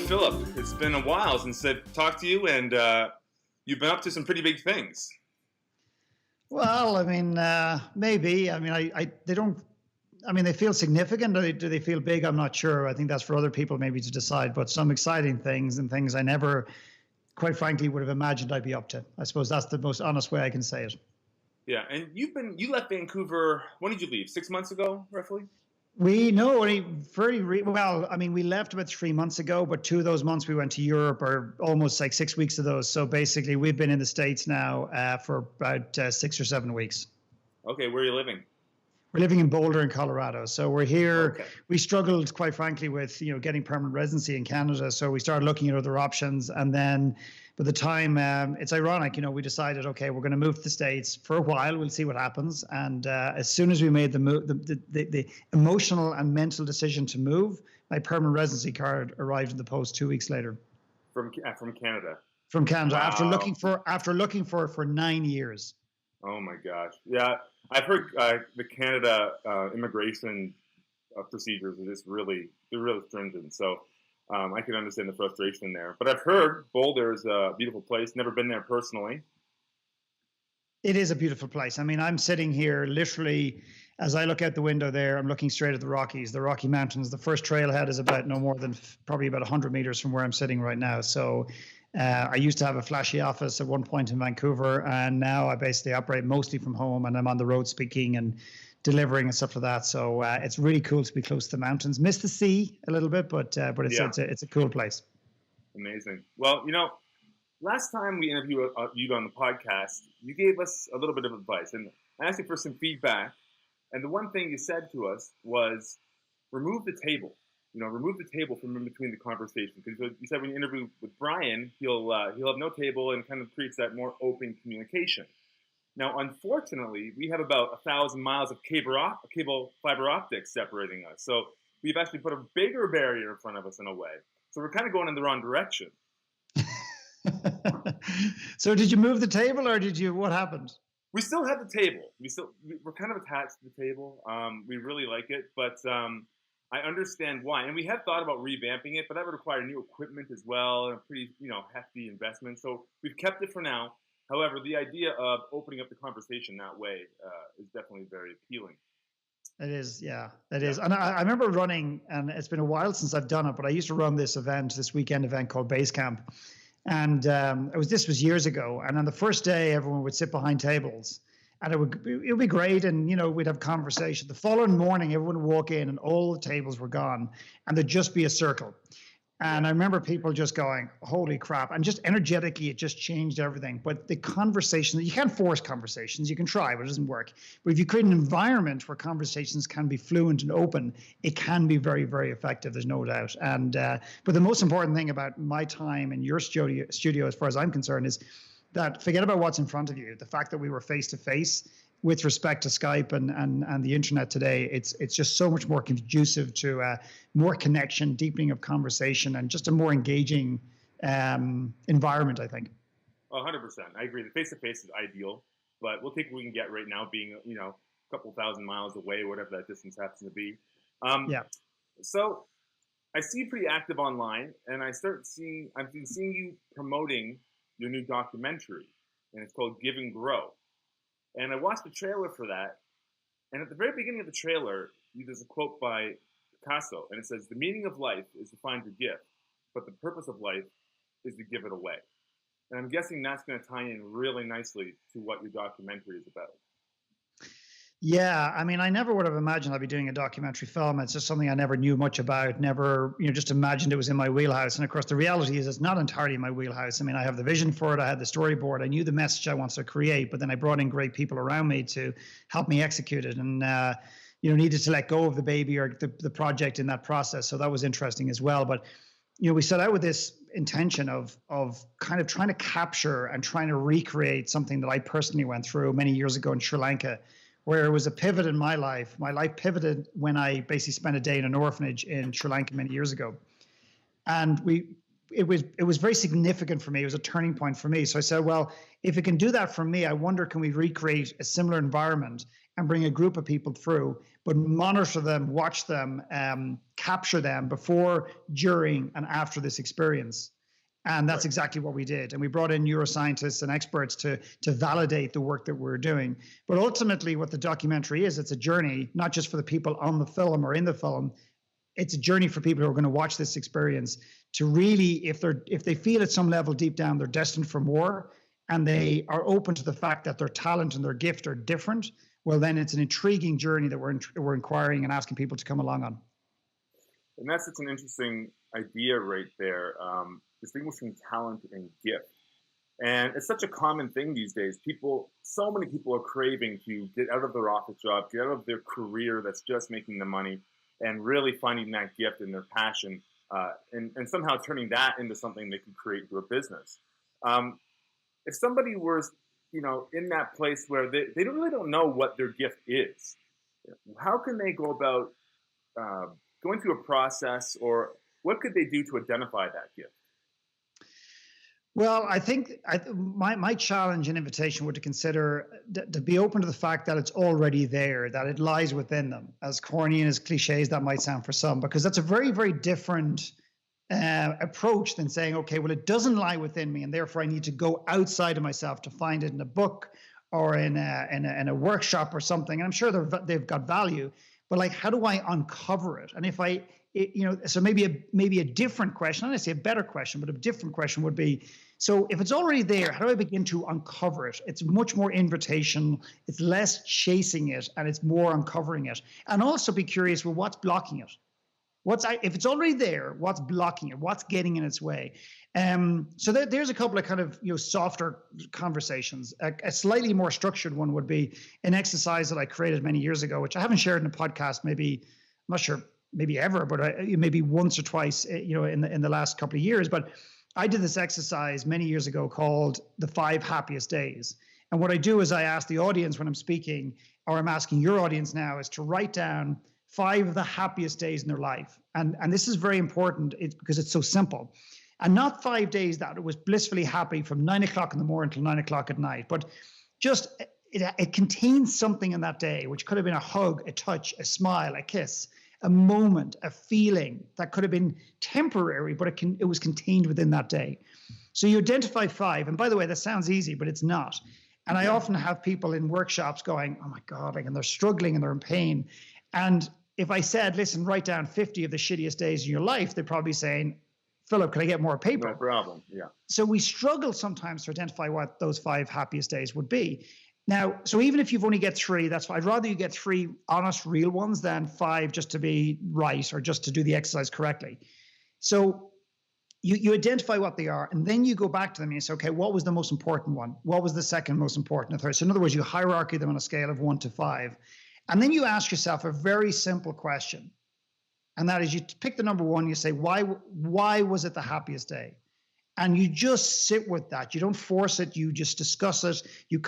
Philip, it's been a while since I've talked to you, and you've been up to some pretty big things. Well, I mean, maybe. I mean, they don't. I mean, they feel significant. Do they feel big? I'm not sure. I think that's for other people maybe to decide. But some exciting things and things I never, quite frankly, would have imagined I'd be up to. I suppose that's the most honest way I can say it. Yeah, and you left Vancouver. When did you leave? 6 months ago, roughly. We well. I mean, we left about 3 months ago, but 2 of those months we went to Europe, or almost like 6 weeks of those. So basically, we've been in the States now for about 6 or 7 weeks. Okay, where are you living? We're living in Boulder in Colorado. So we're here. Okay. We struggled, quite frankly, with getting permanent residency in Canada. So we started looking at other options, and then by the time it's ironic, we decided, okay, we're going to move to the States for a while. We'll see what happens. And as soon as we made the move, the emotional and mental decision to move, my permanent residency card arrived in the post 2 weeks later. From Canada. From Canada, wow. after looking for it for 9 years. Oh my gosh! Yeah, I've heard the Canada immigration procedures are just they're really stringent. So I can understand the frustration there. But I've heard Boulder is a beautiful place. Never been there personally. It is a beautiful place. I mean, I'm sitting here literally, as I look out the window there, I'm looking straight at the Rockies, the Rocky Mountains. The first trailhead is about no more than probably about 100 meters from where I'm sitting right now. So I used to have a flashy office at one point in Vancouver, and now I basically operate mostly from home, and I'm on the road speaking and delivering and stuff like that. So it's really cool to be close to the mountains. Miss the sea a little bit, but it's a cool place. Amazing. Well, last time we interviewed you on the podcast, you gave us a little bit of advice, and I asked you for some feedback. And the one thing you said to us was, remove the table. Remove the table from in between the conversation. Because you said when you interview with Brian, he'll have no table, and kind of creates that more open communication. Now, unfortunately, we have about 1,000 miles of cable fiber optics separating us. So we've actually put a bigger barrier in front of us in a way. So we're kind of going in the wrong direction. So did you move the table, or what happened? We still have the table. We're kind of attached to the table. We really like it, but I understand why. And we have thought about revamping it, but that would require new equipment as well, and a pretty, hefty investment. So we've kept it for now. However, the idea of opening up the conversation that way is definitely very appealing. It is, yeah, it is. And I remember running, and it's been a while since I've done it, but I used to run this weekend event called Base Camp. And this was years ago. And on the first day, everyone would sit behind tables, and it would be great. And, we'd have conversation. The following morning, everyone would walk in, and all the tables were gone, and there'd just be a circle. And I remember people just going, holy crap. And just energetically, it just changed everything. But the conversation, you can't force conversations. You can try, but it doesn't work. But if you create an environment where conversations can be fluent and open, it can be very, very effective. There's no doubt. And but the most important thing about my time in your studio, as far as I'm concerned, is that forget about what's in front of you. The fact that we were face to face with respect to Skype and the internet today, it's just so much more conducive to more connection, deepening of conversation, and just a more engaging environment, I think. 100%. I agree. The face-to-face is ideal, but we'll take what we can get right now, being a couple thousand miles away, whatever that distance happens to be. Yeah. So I see you pretty active online, and I've been seeing you promoting your new documentary, and it's called Give and Grow. And I watched the trailer for that, and at the very beginning of the trailer, there's a quote by Picasso, and it says, "The meaning of life is to find your gift, but the purpose of life is to give it away." And I'm guessing that's going to tie in really nicely to what your documentary is about. Yeah, I mean, I never would have imagined I'd be doing a documentary film. It's just something I never knew much about, never, just imagined it was in my wheelhouse. And of course, the reality is it's not entirely in my wheelhouse. I mean, I have the vision for it. I had the storyboard. I knew the message I wanted to create, but then I brought in great people around me to help me execute it, and, needed to let go of the baby or the project in that process. So that was interesting as well. But, we set out with this intention of kind of trying to capture and trying to recreate something that I personally went through many years ago in Sri Lanka, where it was a pivot in my life. My life pivoted when I basically spent a day in an orphanage in Sri Lanka many years ago. And it was very significant for me. It was a turning point for me. So I said, well, if it can do that for me, I wonder, can we recreate a similar environment and bring a group of people through, but monitor them, watch them, capture them before, during, and after this experience. And that's exactly what we did. And we brought in neuroscientists and experts to validate the work that we're doing. But ultimately, what the documentary is, it's a journey, not just for the people on the film or in the film. It's a journey for people who are going to watch this experience to really, if they feel at some level deep down they're destined for more, and they are open to the fact that their talent and their gift are different, well, then it's an intriguing journey that we're inquiring and asking people to come along on. And that's such an interesting idea right there, distinguishing talent and gift. And it's such a common thing these days. So many people are craving to get out of their office job, get out of their career that's just making them money, and really finding that gift and their passion, and somehow turning that into something they can create into a business. If somebody was, in that place where they really don't know what their gift is, how can they go about going through a process, or what could they do to identify that gift? Well, I think my challenge and invitation would to consider to be open to the fact that it's already there, that it lies within them, as corny and as cliche as that might sound for some, because that's a very, very different approach than saying, okay, well, it doesn't lie within me, and therefore I need to go outside of myself to find it in a book or in a workshop or something. And I'm sure they've got value, but like, how do I uncover it? And if so maybe a different question, and I say a better question, but a different question would be, so if it's already there, how do I begin to uncover it? It's much more invitation, it's less chasing it, and it's more uncovering it. And also be curious, well, what's blocking it? If it's already there, what's blocking it? What's getting in its way? So there's a couple of kind of softer conversations. A slightly more structured one would be an exercise that I created many years ago, which I haven't shared in a podcast, maybe, I'm not sure, maybe ever, but maybe once or twice, in the last couple of years. But I did this exercise many years ago called the 5 happiest days. And what I do is I ask the audience when I'm speaking, or I'm asking your audience now, is to write down 5 of the happiest days in their life. And this is very important because it's so simple. And not 5 days that it was blissfully happy from 9 o'clock in the morning till 9 o'clock at night, but just it contains something in that day, which could have been a hug, a touch, a smile, a kiss, a moment, a feeling that could have been temporary, but it was contained within that day. So you identify 5. And by the way, that sounds easy, but it's not. And I often have people in workshops going, oh my God, and they're struggling and they're in pain. And if I said, listen, write down 50 of the shittiest days in your life, they'd probably be saying, Philip, can I get more paper? No problem, yeah. So we struggle sometimes to identify what those 5 happiest days would be. Now, so even if you've only get 3, that's fine. I'd rather you get 3 honest, real ones than 5 just to be right or just to do the exercise correctly. So you identify what they are, and then you go back to them and you say, okay, what was the most important one? What was the second most important? The third? So in other words, you hierarchy them on a scale of 1 to 5. And then you ask yourself a very simple question. And that is, you pick the number 1, you say, why was it the happiest day? And you just sit with that. You don't force it. You just discuss it. You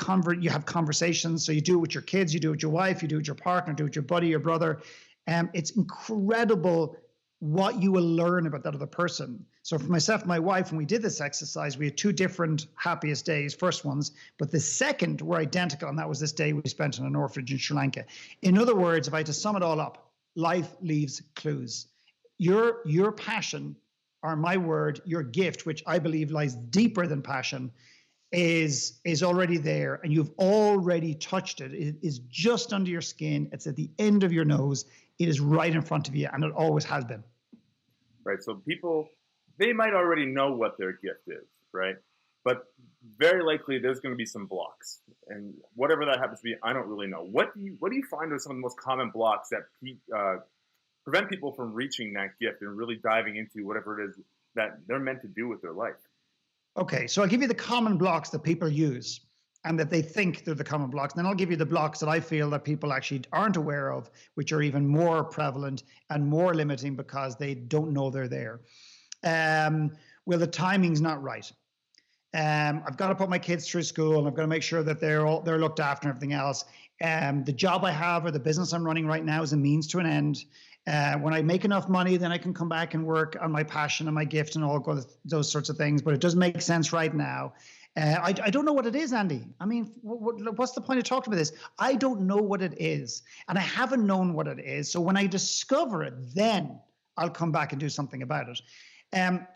have conversations. So you do it with your kids, you do it with your wife, you do it with your partner, do it with your buddy, your brother. It's incredible what you will learn about that other person. So for myself and my wife, when we did this exercise, we had 2 different happiest days, first ones, but the second were identical. And that was this day we spent in an orphanage in Sri Lanka. In other words, if I had to sum it all up, life leaves clues. Your passion, or my word, your gift, which I believe lies deeper than passion, is already there, and you've already touched it. It is just under your skin. It's at the end of your nose. It is right in front of you, and it always has been. Right. So people, they might already know what their gift is, right? But very likely there's going to be some blocks, and whatever that happens to be, I don't really know. What do you find are some of the most common blocks that prevent people from reaching that gift and really diving into whatever it is that they're meant to do with their life? Okay, so I'll give you the common blocks that people use and that they think they're the common blocks. And then I'll give you the blocks that I feel that people actually aren't aware of, which are even more prevalent and more limiting because they don't know they're there. Well, the timing's not right. I've got to put my kids through school, and I've got to make sure that they're looked after and everything else. The job I have or the business I'm running right now is a means to an end. When I make enough money, then I can come back and work on my passion and my gift and all those sorts of things. But it doesn't make sense right now. I don't know what it is, Andy. I mean, what's the point of talking about this? I don't know what it is, and I haven't known what it is. So when I discover it, then I'll come back and do something about it.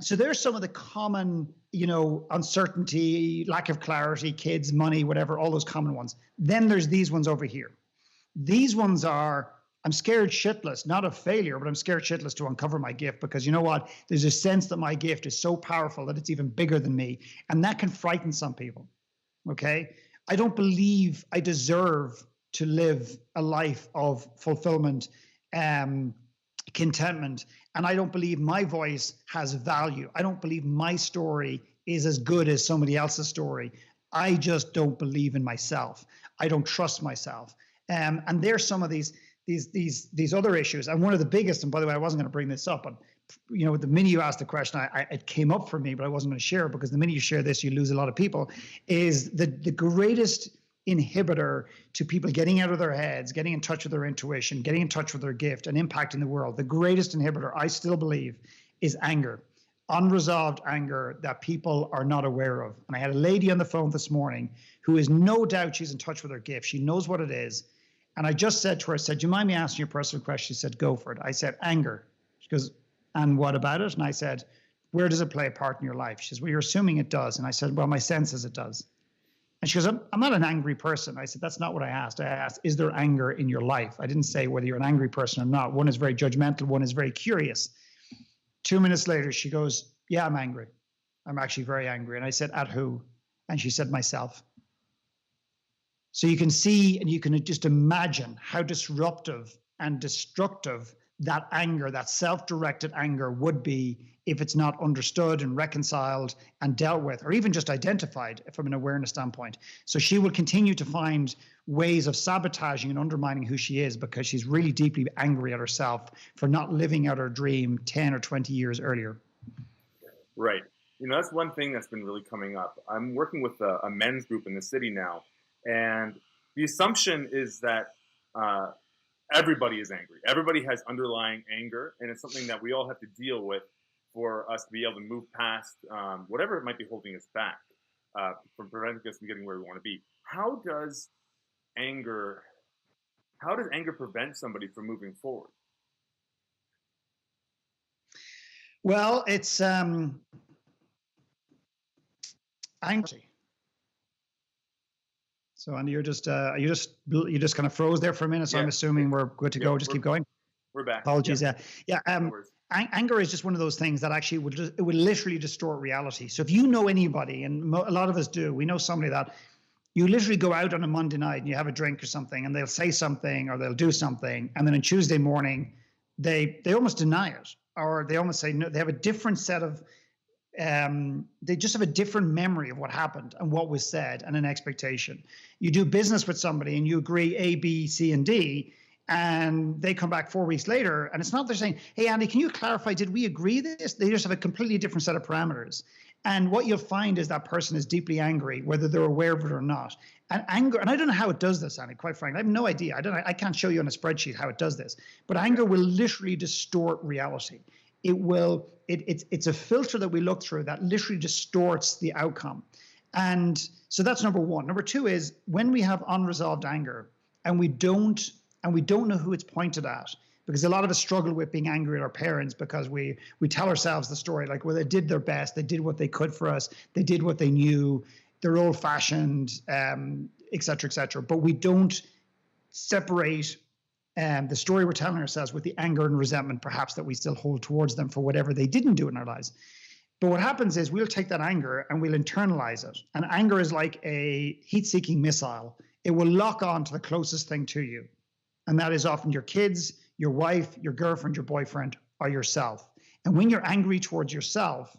So there's some of the common, uncertainty, lack of clarity, kids, money, whatever, all those common ones. Then there's these ones over here. These ones are, I'm scared shitless, not of failure, but I'm scared shitless to uncover my gift, because you know what? There's a sense that my gift is so powerful that it's even bigger than me. And that can frighten some people. Okay. I don't believe I deserve to live a life of fulfillment, contentment. And I don't believe my voice has value. I don't believe my story is as good as somebody else's story. I just don't believe in myself. I don't trust myself. And there's some of these other issues. And one of the biggest, and by the way, I wasn't going to bring this up, but the minute you asked the question, it came up for me, but I wasn't going to share it, because the minute you share this, you lose a lot of people, is the greatest inhibitor to people getting out of their heads, getting in touch with their intuition, getting in touch with their gift and impacting the world. The greatest inhibitor, I still believe, is anger, unresolved anger that people are not aware of. And I had a lady on the phone this morning who is no doubt she's in touch with her gift. She knows what it is. And I just said to her, I said, do you mind me asking you a personal question? She said, go for it. I said, anger. She goes, and what about it? And I said, where does it play a part in your life? She says, well, you're assuming it does. And I said, well, my sense is it does. And she goes, I'm not an angry person. I said, that's not what I asked. I asked, is there anger in your life? I didn't say whether you're an angry person or not. One is very judgmental. One is very curious. 2 minutes later, she goes, yeah, I'm angry. I'm actually very angry. And I said, at who? And she said, myself. So you can see, and you can just imagine how disruptive and destructive that anger, that self-directed anger would be if it's not understood and reconciled and dealt with, or even just identified from an awareness standpoint. So she will continue to find ways of sabotaging and undermining who she is, because she's really deeply angry at herself for not living out her dream 10 or 20 years earlier. Right. That's one thing that's been really coming up. I'm working with a men's group in the city now, and the assumption is that everybody is angry. Everybody has underlying anger, and it's something that we all have to deal with for us to be able to move past whatever it might be holding us back from preventing us from getting where we want to be. How does anger prevent somebody from moving forward? Well, it's angry. So, Andy, you just kind of froze there for a minute. So yeah. I'm assuming we're good to go. Just keep going. We're back. Apologies. Yeah. Anger is just one of those things that actually would literally distort reality. So if you know anybody, and a lot of us do, we know somebody that you literally go out on a Monday night and you have a drink or something, and they'll say something or they'll do something, and then on Tuesday morning they almost deny it, or they almost say no. They have a different set of they just have a different memory of what happened and what was said and an expectation. You do business with somebody and you agree A, B, C, and D, and they come back 4 weeks later, and it's not they're saying, hey, Andy, can you clarify, did we agree this? They just have a completely different set of parameters. And what you'll find is that person is deeply angry, whether they're aware of it or not. And anger, and I don't know how it does this, Andy, quite frankly. I have no idea. I can't show you on a spreadsheet how it does this. But anger will literally distort reality. It's a filter that we look through that literally distorts the outcome. And so that's number one. Number two is when we have unresolved anger and we don't know who it's pointed at, because a lot of us struggle with being angry at our parents because we tell ourselves the story like, well, they did their best, they did what they could for us, they did what they knew, they're old-fashioned, et cetera, but we don't separate the story we're telling ourselves with the anger and resentment perhaps that we still hold towards them for whatever they didn't do in our lives. But what happens is we'll take that anger and we'll internalize it. And anger is like a heat-seeking missile. It will lock on to the closest thing to you. And that is often your kids, your wife, your girlfriend, your boyfriend, or yourself. And when you're angry towards yourself,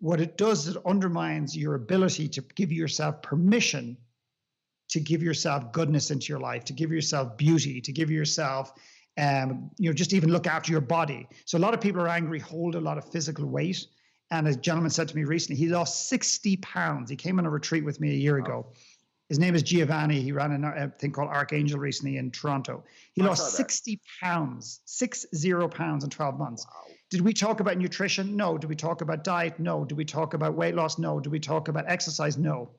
what it does is it undermines your ability to give yourself permission to give yourself goodness into your life, to give yourself beauty, to give yourself, just even look after your body. So a lot of people are angry, hold a lot of physical weight. And a gentleman said to me recently, he lost 60 pounds. He came on a retreat with me a year ago. His name is Giovanni. He ran a thing called Archangel recently in Toronto. He lost 60 pounds, 60 pounds in 12 months. Wow. Did we talk about nutrition? No. Did we talk about diet? No. Did we talk about weight loss? No. Did we talk about exercise? No.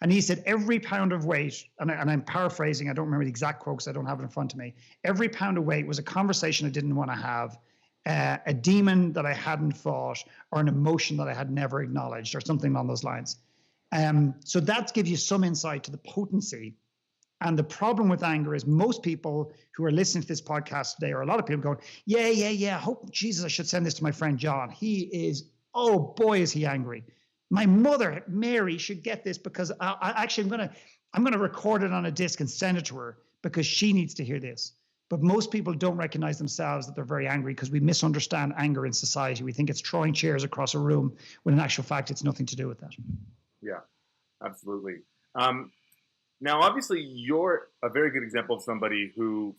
And he said every pound of weight, and I'm paraphrasing, I don't remember the exact quote because I don't have it in front of me. Every pound of weight was a conversation I didn't want to have, a demon that I hadn't fought, or an emotion that I had never acknowledged, or something along those lines. So that gives you some insight to the potency. And the problem with anger is most people who are listening to this podcast today, or a lot of people going, yeah, hope Jesus, I should send this to my friend John. He is, oh boy, is he angry. My mother, Mary, should get this because I'm gonna record it on a disc and send it to her because she needs to hear this. But most people don't recognize themselves that they're very angry because we misunderstand anger in society. We think it's throwing chairs across a room when in actual fact, it's nothing to do with that. Yeah, absolutely. Now, obviously, you're a very good example of somebody who,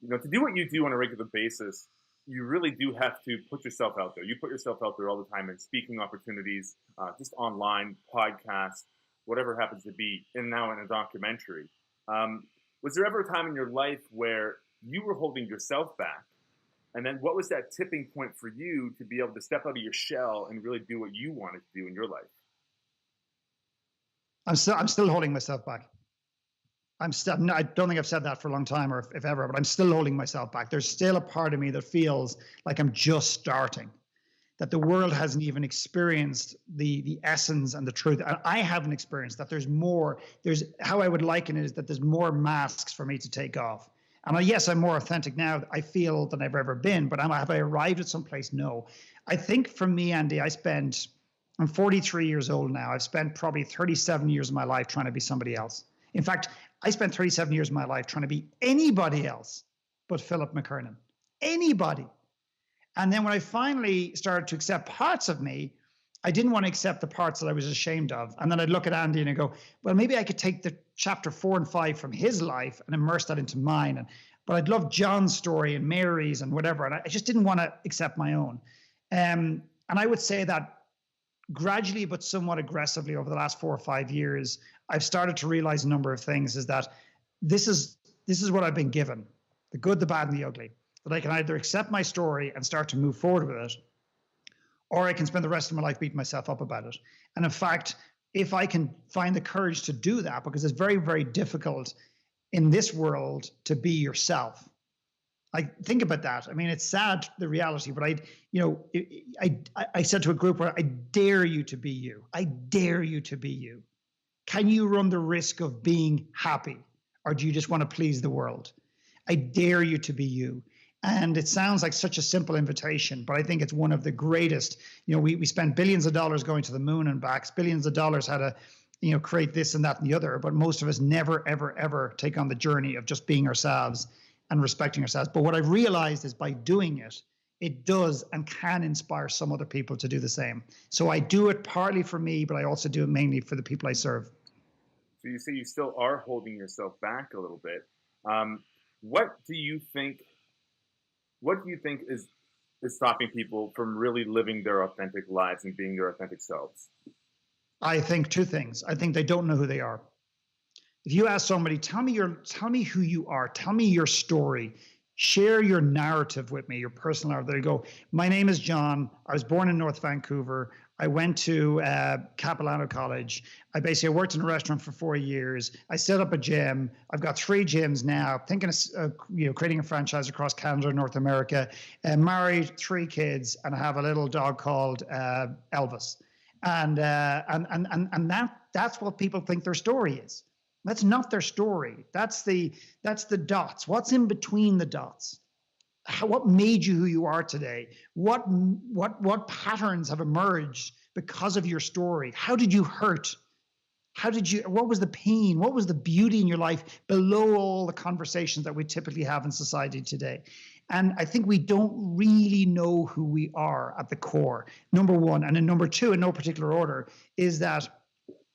to do what you do on a regular basis, you really do have to put yourself out there. You put yourself out there all the time in speaking opportunities, just online, podcasts, whatever happens to be, and now in a documentary. Was there ever a time in your life where you were holding yourself back? And then what was that tipping point for you to be able to step out of your shell and really do what you wanted to do in your life? I'm still holding myself back. I don't think I've said that for a long time, or if ever, but I'm still holding myself back. There's still a part of me that feels like I'm just starting, that the world hasn't even experienced the essence and the truth. And I haven't experienced that. There's more. How I would liken it is that there's more masks for me to take off. And yes, I'm more authentic now, I feel, than I've ever been, but have I arrived at some place? No. I think for me, Andy, I'm 43 years old now. I've spent probably 37 years of my life trying to be somebody else. In fact, I spent 37 years of my life trying to be anybody else but Philip McKernan. Anybody. And then when I finally started to accept parts of me, I didn't want to accept the parts that I was ashamed of. And then I'd look at Andy and I'd go, well, maybe I could take the chapter 4 and 5 from his life and immerse that into mine. But I'd love John's story and Mary's and whatever. And I just didn't want to accept my own. And I would say that gradually, but somewhat aggressively over the last 4 or 5 years, I've started to realize a number of things, is that this is what I've been given, the good, the bad, and the ugly, that I can either accept my story and start to move forward with it, or I can spend the rest of my life beating myself up about it. And in fact, if I can find the courage to do that, because it's very, very difficult in this world to be yourself. I think about that. I mean, it's sad, the reality, but I said to a group where I dare you to be you. I dare you to be you. Can you run the risk of being happy, or do you just want to please the world? I dare you to be you. And it sounds like such a simple invitation, but I think it's one of the greatest. We spend billions of dollars going to the moon and back, billions of dollars how to, create this and that and the other, but most of us never, ever, ever take on the journey of just being ourselves and respecting ourselves. But what I've realized is by doing it, it does and can inspire some other people to do the same. So I do it partly for me, but I also do it mainly for the people I serve. So you say you still are holding yourself back a little bit. What do you think is stopping people from really living their authentic lives and being their authentic selves? I think two things. I think they don't know who they are. If you ask somebody, tell me who you are, tell me your story, share your narrative with me, your personal narrative. There you go. My name is John. I was born in North Vancouver. I went to Capilano College. I worked in a restaurant for 4 years. I set up a gym. I've got 3 gyms now. Thinking of creating a franchise across Canada, North America. Married, 3 kids, and I have a little dog called Elvis. And that's what people think their story is. That's not their story. That's the dots. What's in between the dots? What made you who you are today? What patterns have emerged because of your story? How did you hurt? What was the pain? What was the beauty in your life below all the conversations that we typically have in society today? And I think we don't really know who we are at the core, number one. And then number 2, in no particular order, is that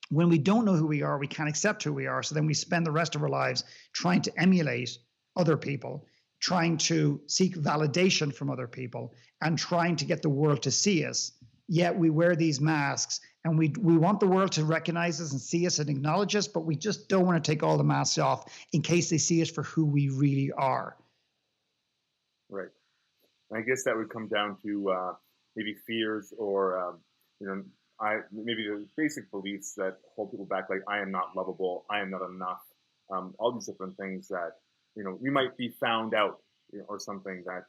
when we don't know who we are, we can't accept who we are. So then we spend the rest of our lives trying to emulate other people, trying to seek validation from other people, and trying to get the world to see us. Yet we wear these masks, and we want the world to recognize us and see us and acknowledge us, but we just don't want to take all the masks off in case they see us for who we really are. Right. And I guess that would come down to maybe fears or, maybe the basic beliefs that hold people back, like I am not lovable, I am not enough, all these different things that, we might be found out, or something that,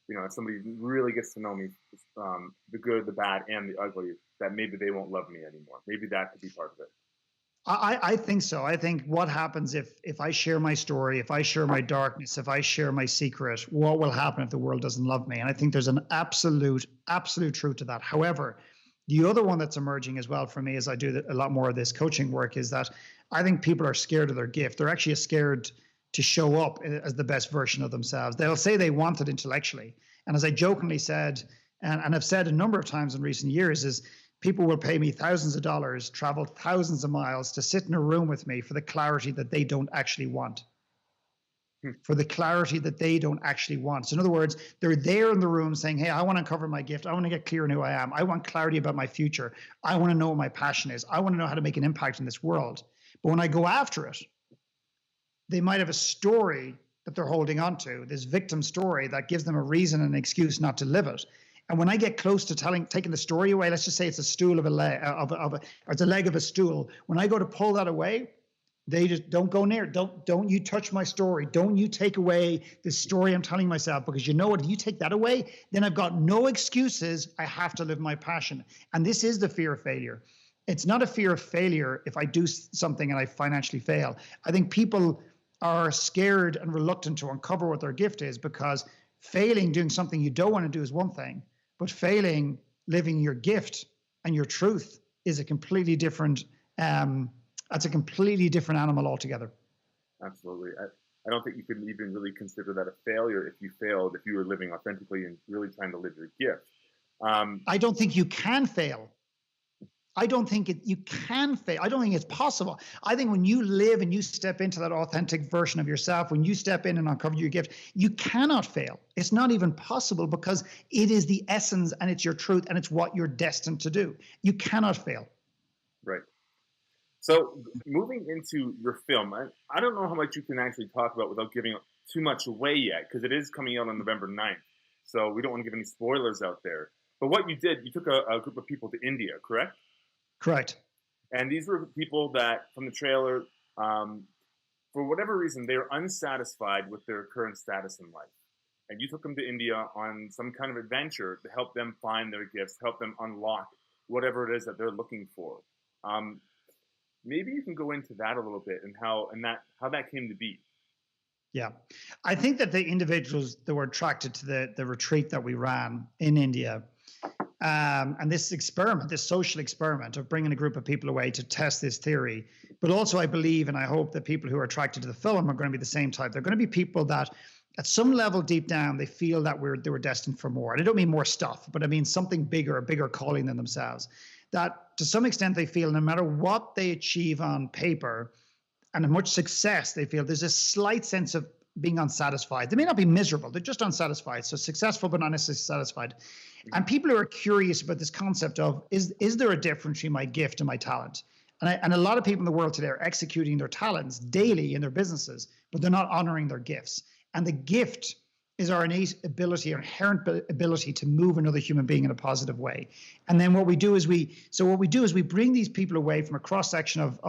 if somebody really gets to know me, the good, the bad, and the ugly, that maybe they won't love me anymore. Maybe that could be part of it. I think so. I think what happens if I share my story, if I share my darkness, if I share my secret, what will happen if the world doesn't love me? And I think there's an absolute truth to that. However, the other one that's emerging as well for me as I do a lot more of this coaching work is that I think people are scared of their gift. They're actually scared to show up as the best version of themselves. They'll say they want it intellectually. And as I jokingly said, and I've said a number of times in recent years, is people will pay me thousands of dollars, travel thousands of miles to sit in a room with me for the clarity that they don't actually want. For the clarity that they don't actually want. So in other words, they're there in the room saying, hey, I want to uncover my gift. I want to get clear on who I am. I want clarity about my future. I want to know what my passion is. I want to know how to make an impact in this world. But when I go after it, they might have a story that they're holding on to, this victim story that gives them a reason and an excuse not to live it. And when I get close to taking the story away, let's just say it's a stool of a leg, or it's a leg of a stool. When I go to pull that away, they just don't go near. Don't you touch my story. Don't you take away the story I'm telling myself, because you know what? If you take that away, then I've got no excuses. I have to live my passion. And this is the fear of failure. It's not a fear of failure if I do something and I financially fail. I think people are scared and reluctant to uncover what their gift is, because failing doing something you don't want to do is one thing, but failing living your gift and your truth is a completely different that's a completely different animal altogether. Absolutely. I don't think you can even really consider that a failure if you failed, if you were living authentically and really trying to live your gift. I don't think you can fail. I don't think you can fail. I don't think it's possible. I think when you live and you step into that authentic version of yourself, when you step in and uncover your gift, you cannot fail. It's not even possible, because it is the essence and it's your truth and it's what you're destined to do. You cannot fail. Right. So moving into your film, I don't know how much you can actually talk about without giving too much away yet, because it is coming out on November 9th. So we don't want to give any spoilers out there. But what you did, you took a group of people to India, correct? Correct. And these were people that, from the trailer, for whatever reason, they were unsatisfied with their current status in life. And you took them to India on some kind of adventure to help them find their gifts, help them unlock whatever it is that they're looking for. Maybe you can go into that a little bit and how that came to be. Yeah, I think that the individuals that were attracted to the retreat that we ran in India, and this experiment, this social experiment of bringing a group of people away to test this theory, but also I believe and I hope that people who are attracted to the film are going to be the same type. They're going to be people that at some level deep down, they feel that they were destined for more. And I don't mean more stuff, but I mean something bigger, a bigger calling than themselves. That to some extent they feel no matter what they achieve on paper and how much success they feel, there's a slight sense of being unsatisfied. They may not be miserable, they're just unsatisfied. So successful, but not necessarily satisfied. And people who are curious about this concept of, is there a difference between my gift and my talent? And a lot of people in the world today are executing their talents daily in their businesses, but they're not honoring their gifts. And the gift is our innate ability, our inherent ability to move another human being in a positive way. And then what we do is we bring these people away from a cross section of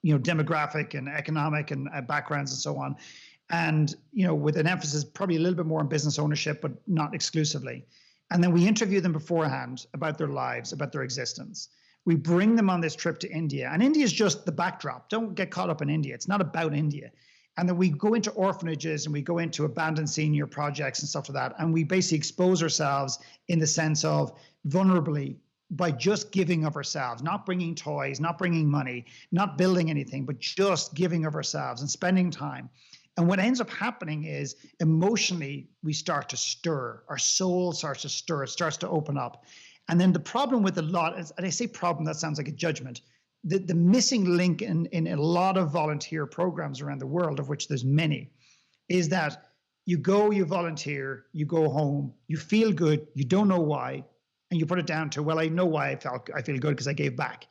demographic and economic and backgrounds and so on, and with an emphasis probably a little bit more on business ownership, but not exclusively. And then we interview them beforehand about their lives, about their existence. We bring them on this trip to India, and India is just the backdrop. Don't get caught up in India. It's not about India. And then we go into orphanages and we go into abandoned senior projects and stuff like that. And we basically expose ourselves in the sense of vulnerably by just giving of ourselves, not bringing toys, not bringing money, not building anything, but just giving of ourselves and spending time. And what ends up happening is emotionally, we start to stir. Our soul starts to stir. It starts to open up. And then the problem with a lot, and I say problem, that sounds like a judgment. The missing link in a lot of volunteer programs around the world, of which there's many, is that you go, you volunteer, you go home, you feel good, you don't know why, and you put it down to, well, I know why I feel good because I gave back.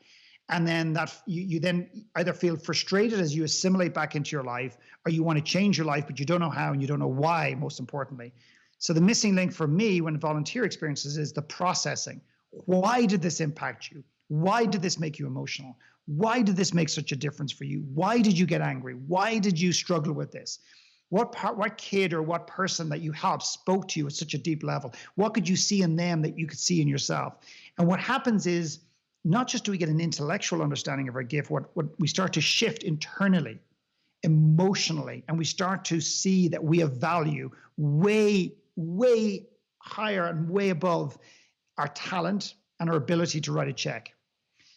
And then that you then either feel frustrated as you assimilate back into your life, or you want to change your life, but you don't know how and you don't know why, most importantly. So the missing link for me when volunteer experiences is the processing. Why did this impact you? Why did this make you emotional? Why did this make such a difference for you? Why did you get angry? Why did you struggle with this? What kid or what person that you helped spoke to you at such a deep level? What could you see in them that you could see in yourself? And what happens is, not just do we get an intellectual understanding of our gift, what we start to shift internally, emotionally, and we start to see that we have value way, way higher and way above our talent and our ability to write a check.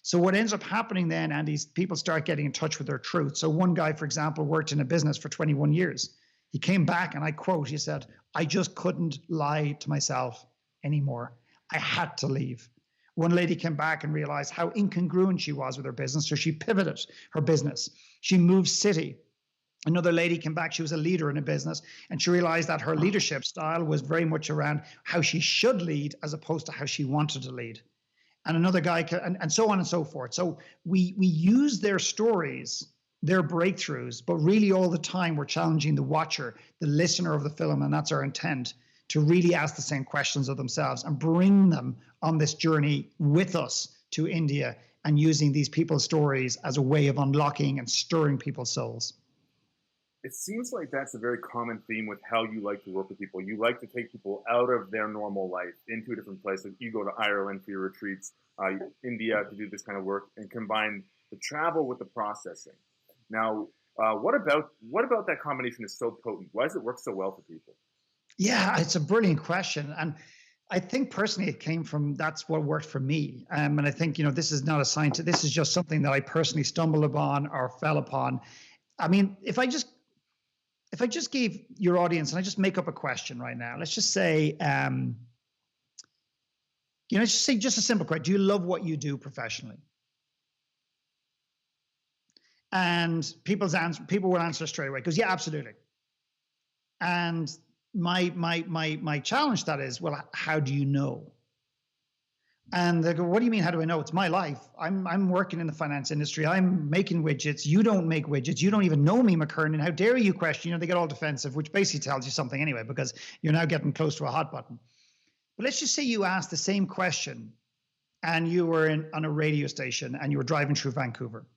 So what ends up happening then, Andy, is people start getting in touch with their truth. So one guy, for example, worked in a business for 21 years. He came back and I quote, he said, "I just couldn't lie to myself anymore. I had to leave." One lady came back and realized how incongruent she was with her business, so she pivoted her business. She moved city. Another lady came back, she was a leader in a business, and she realized that her leadership style was very much around how she should lead as opposed to how she wanted to lead. And another guy, and so on and so forth. So we use their stories, their breakthroughs, but really all the time we're challenging the watcher, the listener of the film, and that's our intent, to really ask the same questions of themselves and bring them on this journey with us to India, and using these people's stories as a way of unlocking and stirring people's souls. It seems like that's a very common theme with how you like to work with people. You like to take people out of their normal life into a different place. Like you go to Ireland for your retreats, India to do this kind of work, and combine the travel with the processing. Now, what about that combination is so potent? Why does it work so well for people? Yeah, it's a brilliant question. And I think personally it came from, that's what worked for me. And I think, this is not a science. This is just something that I personally stumbled upon or fell upon. I mean, if I just gave your audience, and I just make up a question right now, let's just say, just a simple question. Do you love what you do professionally? And people will answer straight away, because yeah, absolutely. And my challenge to that is, well, how do you know? And they go, what do you mean, how do I know? It's my life. I'm working in the finance industry. I'm making widgets. You don't make widgets. You don't even know me, McKernan. How dare you question? They get all defensive, which basically tells you something anyway, because you're now getting close to a hot button. But let's just say you asked the same question and you were on a radio station and you were driving through Vancouver.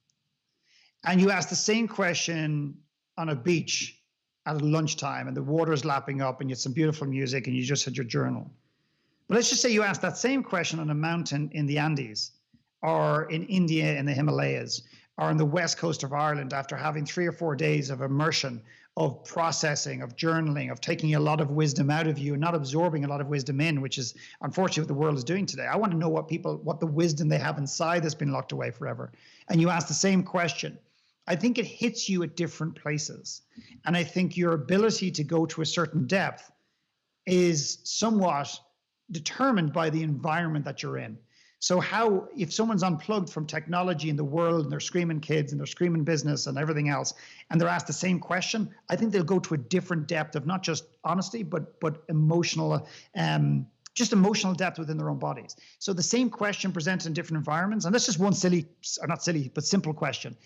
And you asked the same question on a beach at lunchtime, and the water's lapping up and you had some beautiful music and you just had your journal. But let's just say you asked that same question on a mountain in the Andes, or in India in the Himalayas, or on the west coast of Ireland, after having 3 or 4 days of immersion, of processing, of journaling, of taking a lot of wisdom out of you and not absorbing a lot of wisdom in, which is unfortunately what the world is doing today. I want to know what the wisdom they have inside that's been locked away forever. And you ask the same question. I think it hits you at different places. And I think your ability to go to a certain depth is somewhat determined by the environment that you're in. So if someone's unplugged from technology in the world, and they're screaming kids and they're screaming business and everything else, and they're asked the same question, I think they'll go to a different depth of not just honesty, but emotional, just emotional depth within their own bodies. So the same question presented in different environments, and that's just one simple question.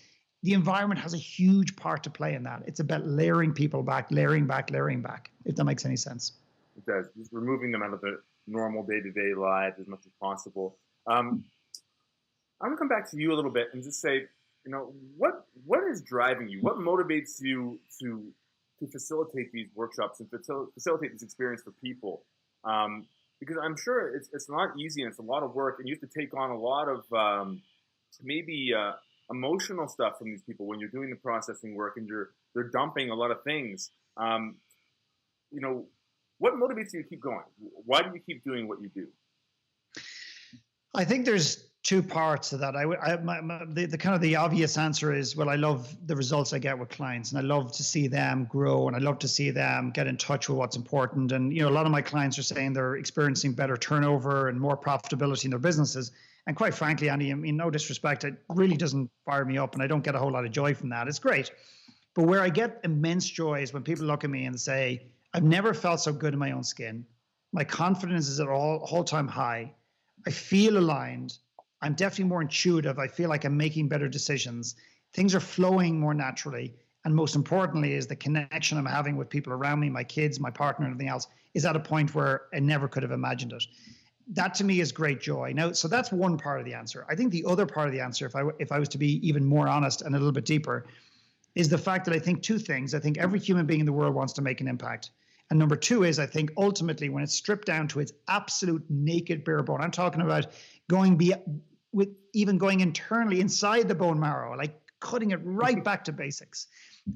The environment has a huge part to play in that. It's about layering people back, layering back, if that makes any sense. It does. Just removing them out of the normal day-to-day life as much as possible. I'm going to come back to you a little bit and just say, what is driving you? What motivates you to facilitate these workshops and facilitate this experience for people? Because I'm sure it's not easy and it's a lot of work, and you have to take on a lot of emotional stuff from these people when you're doing the processing work, and they're dumping a lot of things. What motivates you to keep going? Why do you keep doing what you do? I think there's two parts to that. The kind of the obvious answer is, well, I love the results I get with clients, and I love to see them grow, and I love to see them get in touch with what's important. And a lot of my clients are saying they're experiencing better turnover and more profitability in their businesses. And quite frankly, Andy, I mean, no disrespect, it really doesn't fire me up, and I don't get a whole lot of joy from that. It's great. But where I get immense joy is when people look at me and say, I've never felt so good in my own skin. My confidence is at all-time high. I feel aligned. I'm definitely more intuitive. I feel like I'm making better decisions. Things are flowing more naturally. And most importantly is the connection I'm having with people around me, my kids, my partner, and everything else is at a point where I never could have imagined it. That to me is great joy. Now, so that's one part of the answer. I think the other part of the answer, if I was to be even more honest and a little bit deeper, is the fact that I think two things. I think every human being in the world wants to make an impact. And number two is, I think ultimately when it's stripped down to its absolute naked bare bone, I'm talking about going internally inside the bone marrow, like cutting it right back to basics.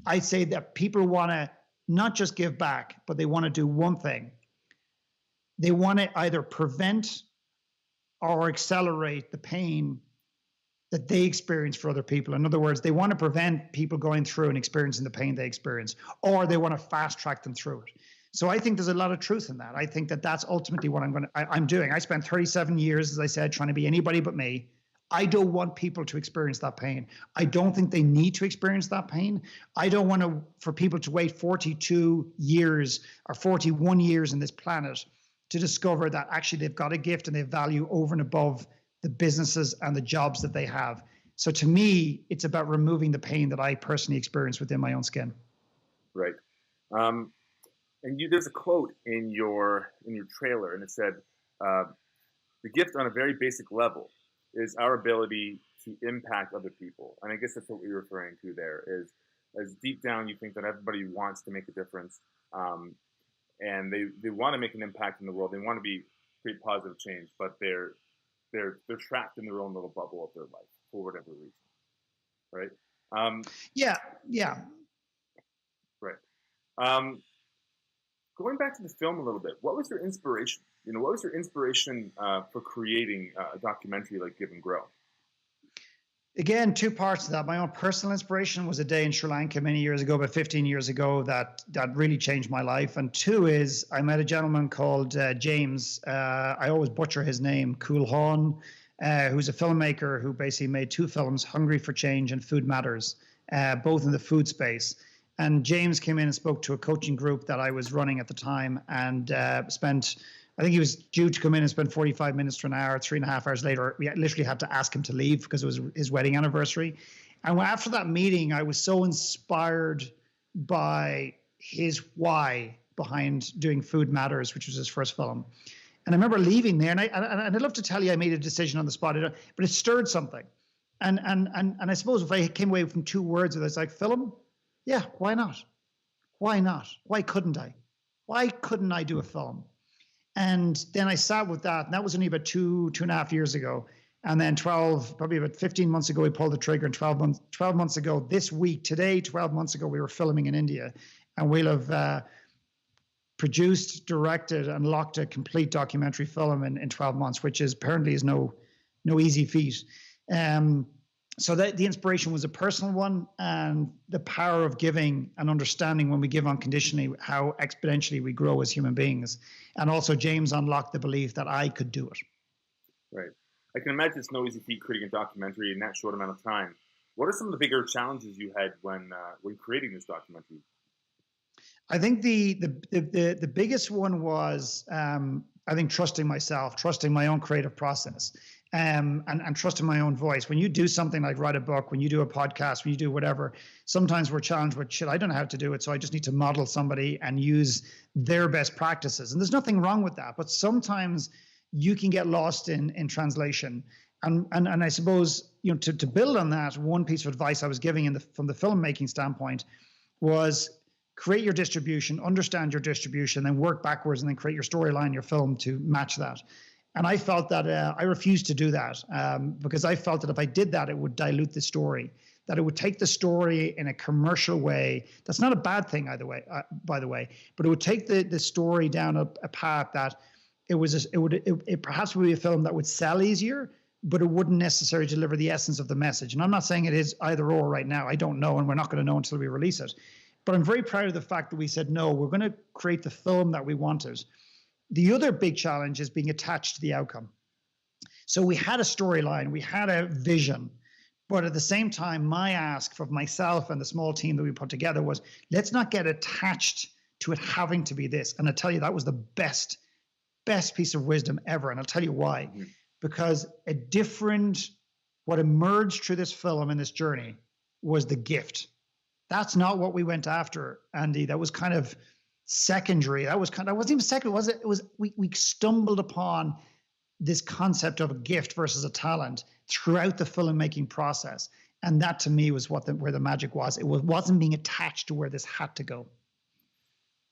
I say that people want to not just give back, but they want to do one thing. They want to either prevent or accelerate the pain that they experience for other people. In other words, they want to prevent people going through and experiencing the pain they experience, or they want to fast track them through it. So I think there's a lot of truth in that. I think that that's ultimately what I'm doing. I spent 37 years, as I said, trying to be anybody but me. I don't want people to experience that pain. I don't think they need to experience that pain. I don't want for people to wait 42 years or 41 years on this planet to discover that actually they've got a gift and they value over and above the businesses and the jobs that they have. So to me, it's about removing the pain that I personally experience within my own skin. Right. And there's a quote in your trailer, and it said, "The gift on a very basic level is our ability to impact other people." And I guess that's what you're referring to there. Is as deep down you think that everybody wants to make a difference, and they want to make an impact in the world. They want to create positive change, but they're trapped in their own little bubble of their life for whatever reason, right? Yeah. Right. Going back to the film a little bit, what was your inspiration? What was your inspiration for creating a documentary like Give and Grow? Again, two parts of that. My own personal inspiration was a day in Sri Lanka many years ago, about 15 years ago, that really changed my life. And two is I met a gentleman called James. I always butcher his name, Kulhon, who's a filmmaker who basically made two films, Hungry for Change and Food Matters, both in the food space. And James came in and spoke to a coaching group that I was running at the time, and I think he was due to come in and spend 45 minutes to an hour. 3.5 hours later, we literally had to ask him to leave because it was his wedding anniversary. And after that meeting, I was so inspired by his why behind doing Food Matters, which was his first film. And I remember leaving there, and I'd love to tell you I made a decision on the spot, but it stirred something. And I suppose if I came away from two words, it's like, film? Yeah, why not? Why not? Why couldn't I? Why couldn't I do a film? And then I sat with that, and that was only about 2.5 years ago. And then probably about 15 months ago, we pulled the trigger, and 12 months ago, this week, today, 12 months ago, we were filming in India, and we'll have produced, directed, and locked a complete documentary film in 12 months, which apparently is no easy feat. So the inspiration was a personal one, and the power of giving and understanding when we give unconditionally, how exponentially we grow as human beings. And also James unlocked the belief that I could do it. Right. I can imagine it's no easy feat creating a documentary in that short amount of time. What are some of the bigger challenges you had when creating this documentary? I think the biggest one was, I think, trusting myself, trusting my own creative process. And trusting my own voice. When you do something like write a book, when you do a podcast, when you do whatever, sometimes we're challenged with, shit, I don't know how to do it, so I just need to model somebody and use their best practices. And there's nothing wrong with that, but sometimes you can get lost in translation. And I suppose, to build on that, one piece of advice I was giving from the filmmaking standpoint was create your distribution, understand your distribution, then work backwards and then create your storyline, your film to match that. And I felt that I refused to do that because I felt that if I did that, it would dilute the story, that it would take the story in a commercial way. That's not a bad thing, by the way, but it would take the story down a path that it perhaps would be a film that would sell easier, but it wouldn't necessarily deliver the essence of the message. And I'm not saying it is either or right now. I don't know, and we're not going to know until we release it. But I'm very proud of the fact that we said, no, we're going to create the film that we wanted. The other big challenge is being attached to the outcome. So we had a storyline, we had a vision, but at the same time, my ask for myself and the small team that we put together was, let's not get attached to it having to be this. And I tell you, that was the best piece of wisdom ever. And I'll tell you why. Mm-hmm. because what emerged through this film and this journey was the gift. That's not what we went after, Andy. That was kind of secondary. That wasn't even secondary, was it? We stumbled upon this concept of a gift versus a talent throughout the filmmaking process. And that to me was where the magic was. It wasn't being attached to where this had to go.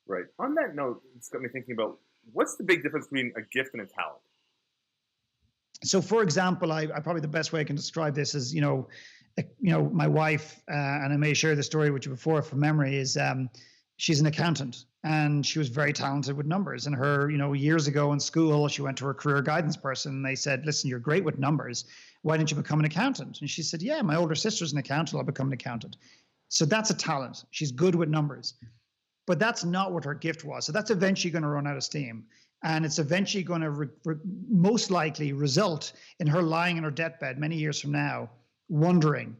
Right. On that note, it's got me thinking about what's the big difference between a gift and a talent? So, for example, I probably the best way I can describe this is, my wife, and I may share the story with you before from memory, is she's an accountant and she was very talented with numbers. And her, years ago in school, she went to her career guidance person and they said, listen, you're great with numbers. Why don't you become an accountant? And she said, yeah, my older sister's an accountant. I'll become an accountant. So that's a talent. She's good with numbers. But that's not what her gift was. So that's eventually going to run out of steam. And it's eventually going to most likely result in her lying in her deathbed many years from now, wondering,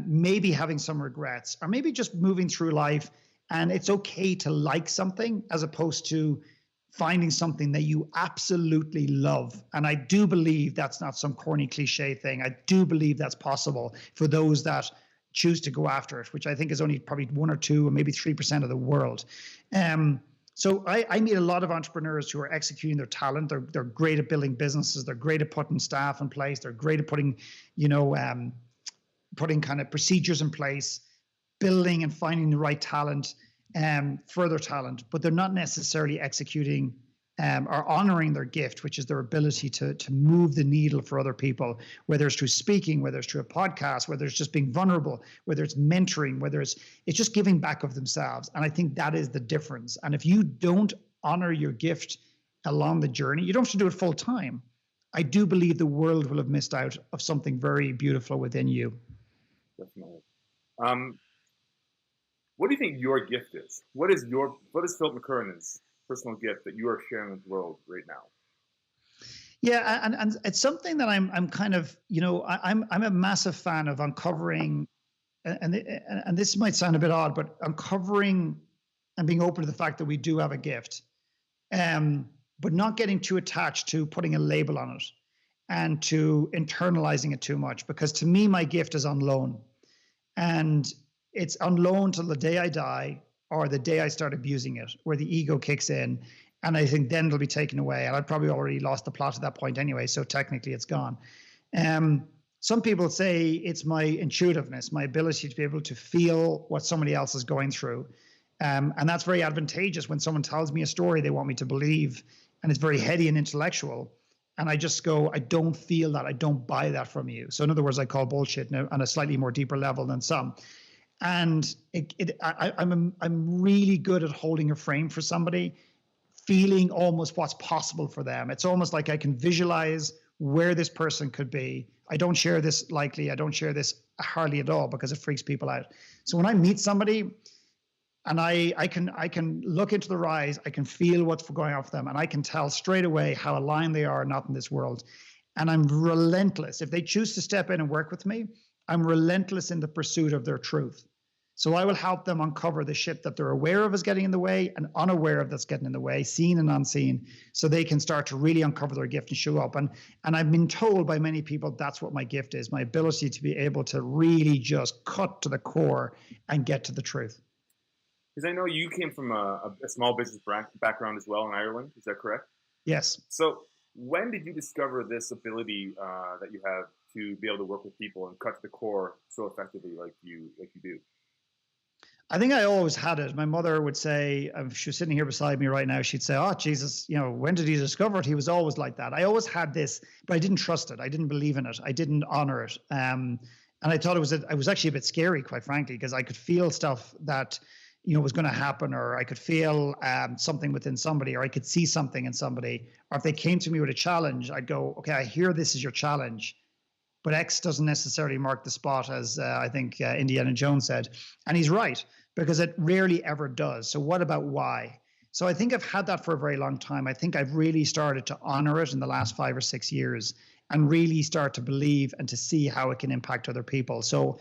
maybe having some regrets, or maybe just moving through life. And it's okay to like something as opposed to finding something that you absolutely love. And I do believe that's not some corny cliche thing. I do believe that's possible for those that choose to go after it, which I think is only probably 1 or 2 or maybe 3% of the world. So I meet a lot of entrepreneurs who are executing their talent. They're great at building businesses. They're great at putting staff in place. They're great at putting kind of procedures in place, building and finding the right talent, further talent, but they're not necessarily executing or honoring their gift, which is their ability to move the needle for other people, whether it's through speaking, whether it's through a podcast, whether it's just being vulnerable, whether it's mentoring, whether it's just giving back of themselves. And I think that is the difference. And if you don't honor your gift along the journey, you don't have to do it full time. I do believe the world will have missed out of something very beautiful within you. Definitely. What do you think your gift is? What is Philip McKernan's personal gift that you are sharing with the world right now? Yeah, and it's something that I'm kind of, I'm a massive fan of uncovering, and this might sound a bit odd, but uncovering and being open to the fact that we do have a gift, but not getting too attached to putting a label on it and to internalizing it too much. Because to me, my gift is on loan, and it's on loan till the day I die, or the day I start abusing it, where the ego kicks in. And I think then it'll be taken away. And I've probably already lost the plot at that point anyway, so technically it's gone. Some people say it's my intuitiveness, my ability to be able to feel what somebody else is going through. And that's very advantageous when someone tells me a story they want me to believe, and it's very heady and intellectual. And I just go, I don't feel that, I don't buy that from you. So in other words, I call bullshit on a slightly more deeper level than some. And I'm really good at holding a frame for somebody, feeling almost what's possible for them. It's almost like I can visualize where this person could be. I don't share this lightly. I don't share this hardly at all because it freaks people out. So when I meet somebody and I can look into their eyes, I can feel what's going on for them, and I can tell straight away how aligned they are not in this world. And I'm relentless. If they choose to step in and work with me, I'm relentless in the pursuit of their truth. So I will help them uncover the shit that they're aware of is getting in the way and unaware of that's getting in the way, seen and unseen, so they can start to really uncover their gift and show up. And I've been told by many people that's what my gift is, my ability to be able to really just cut to the core and get to the truth. Because I know you came from a small business background as well in Ireland. Is that correct? Yes. So when did you discover this ability that you have to be able to work with people and cut to the core so effectively like you do? I think I always had it. My mother would say, if she was sitting here beside me right now, she'd say, oh, Jesus, when did he discover it? He was always like that. I always had this, but I didn't trust it. I didn't believe in it. I didn't honor it. And I thought it was actually a bit scary, quite frankly, because I could feel stuff that, was going to happen, or I could feel something within somebody, or I could see something in somebody. Or if they came to me with a challenge, I'd go, okay, I hear this is your challenge. But X doesn't necessarily mark the spot, as I think Indiana Jones said. And he's right, because it rarely ever does. So what about why? So I think I've had that for a very long time. I think I've really started to honor it in the last 5 or 6 years and really start to believe and to see how it can impact other people. So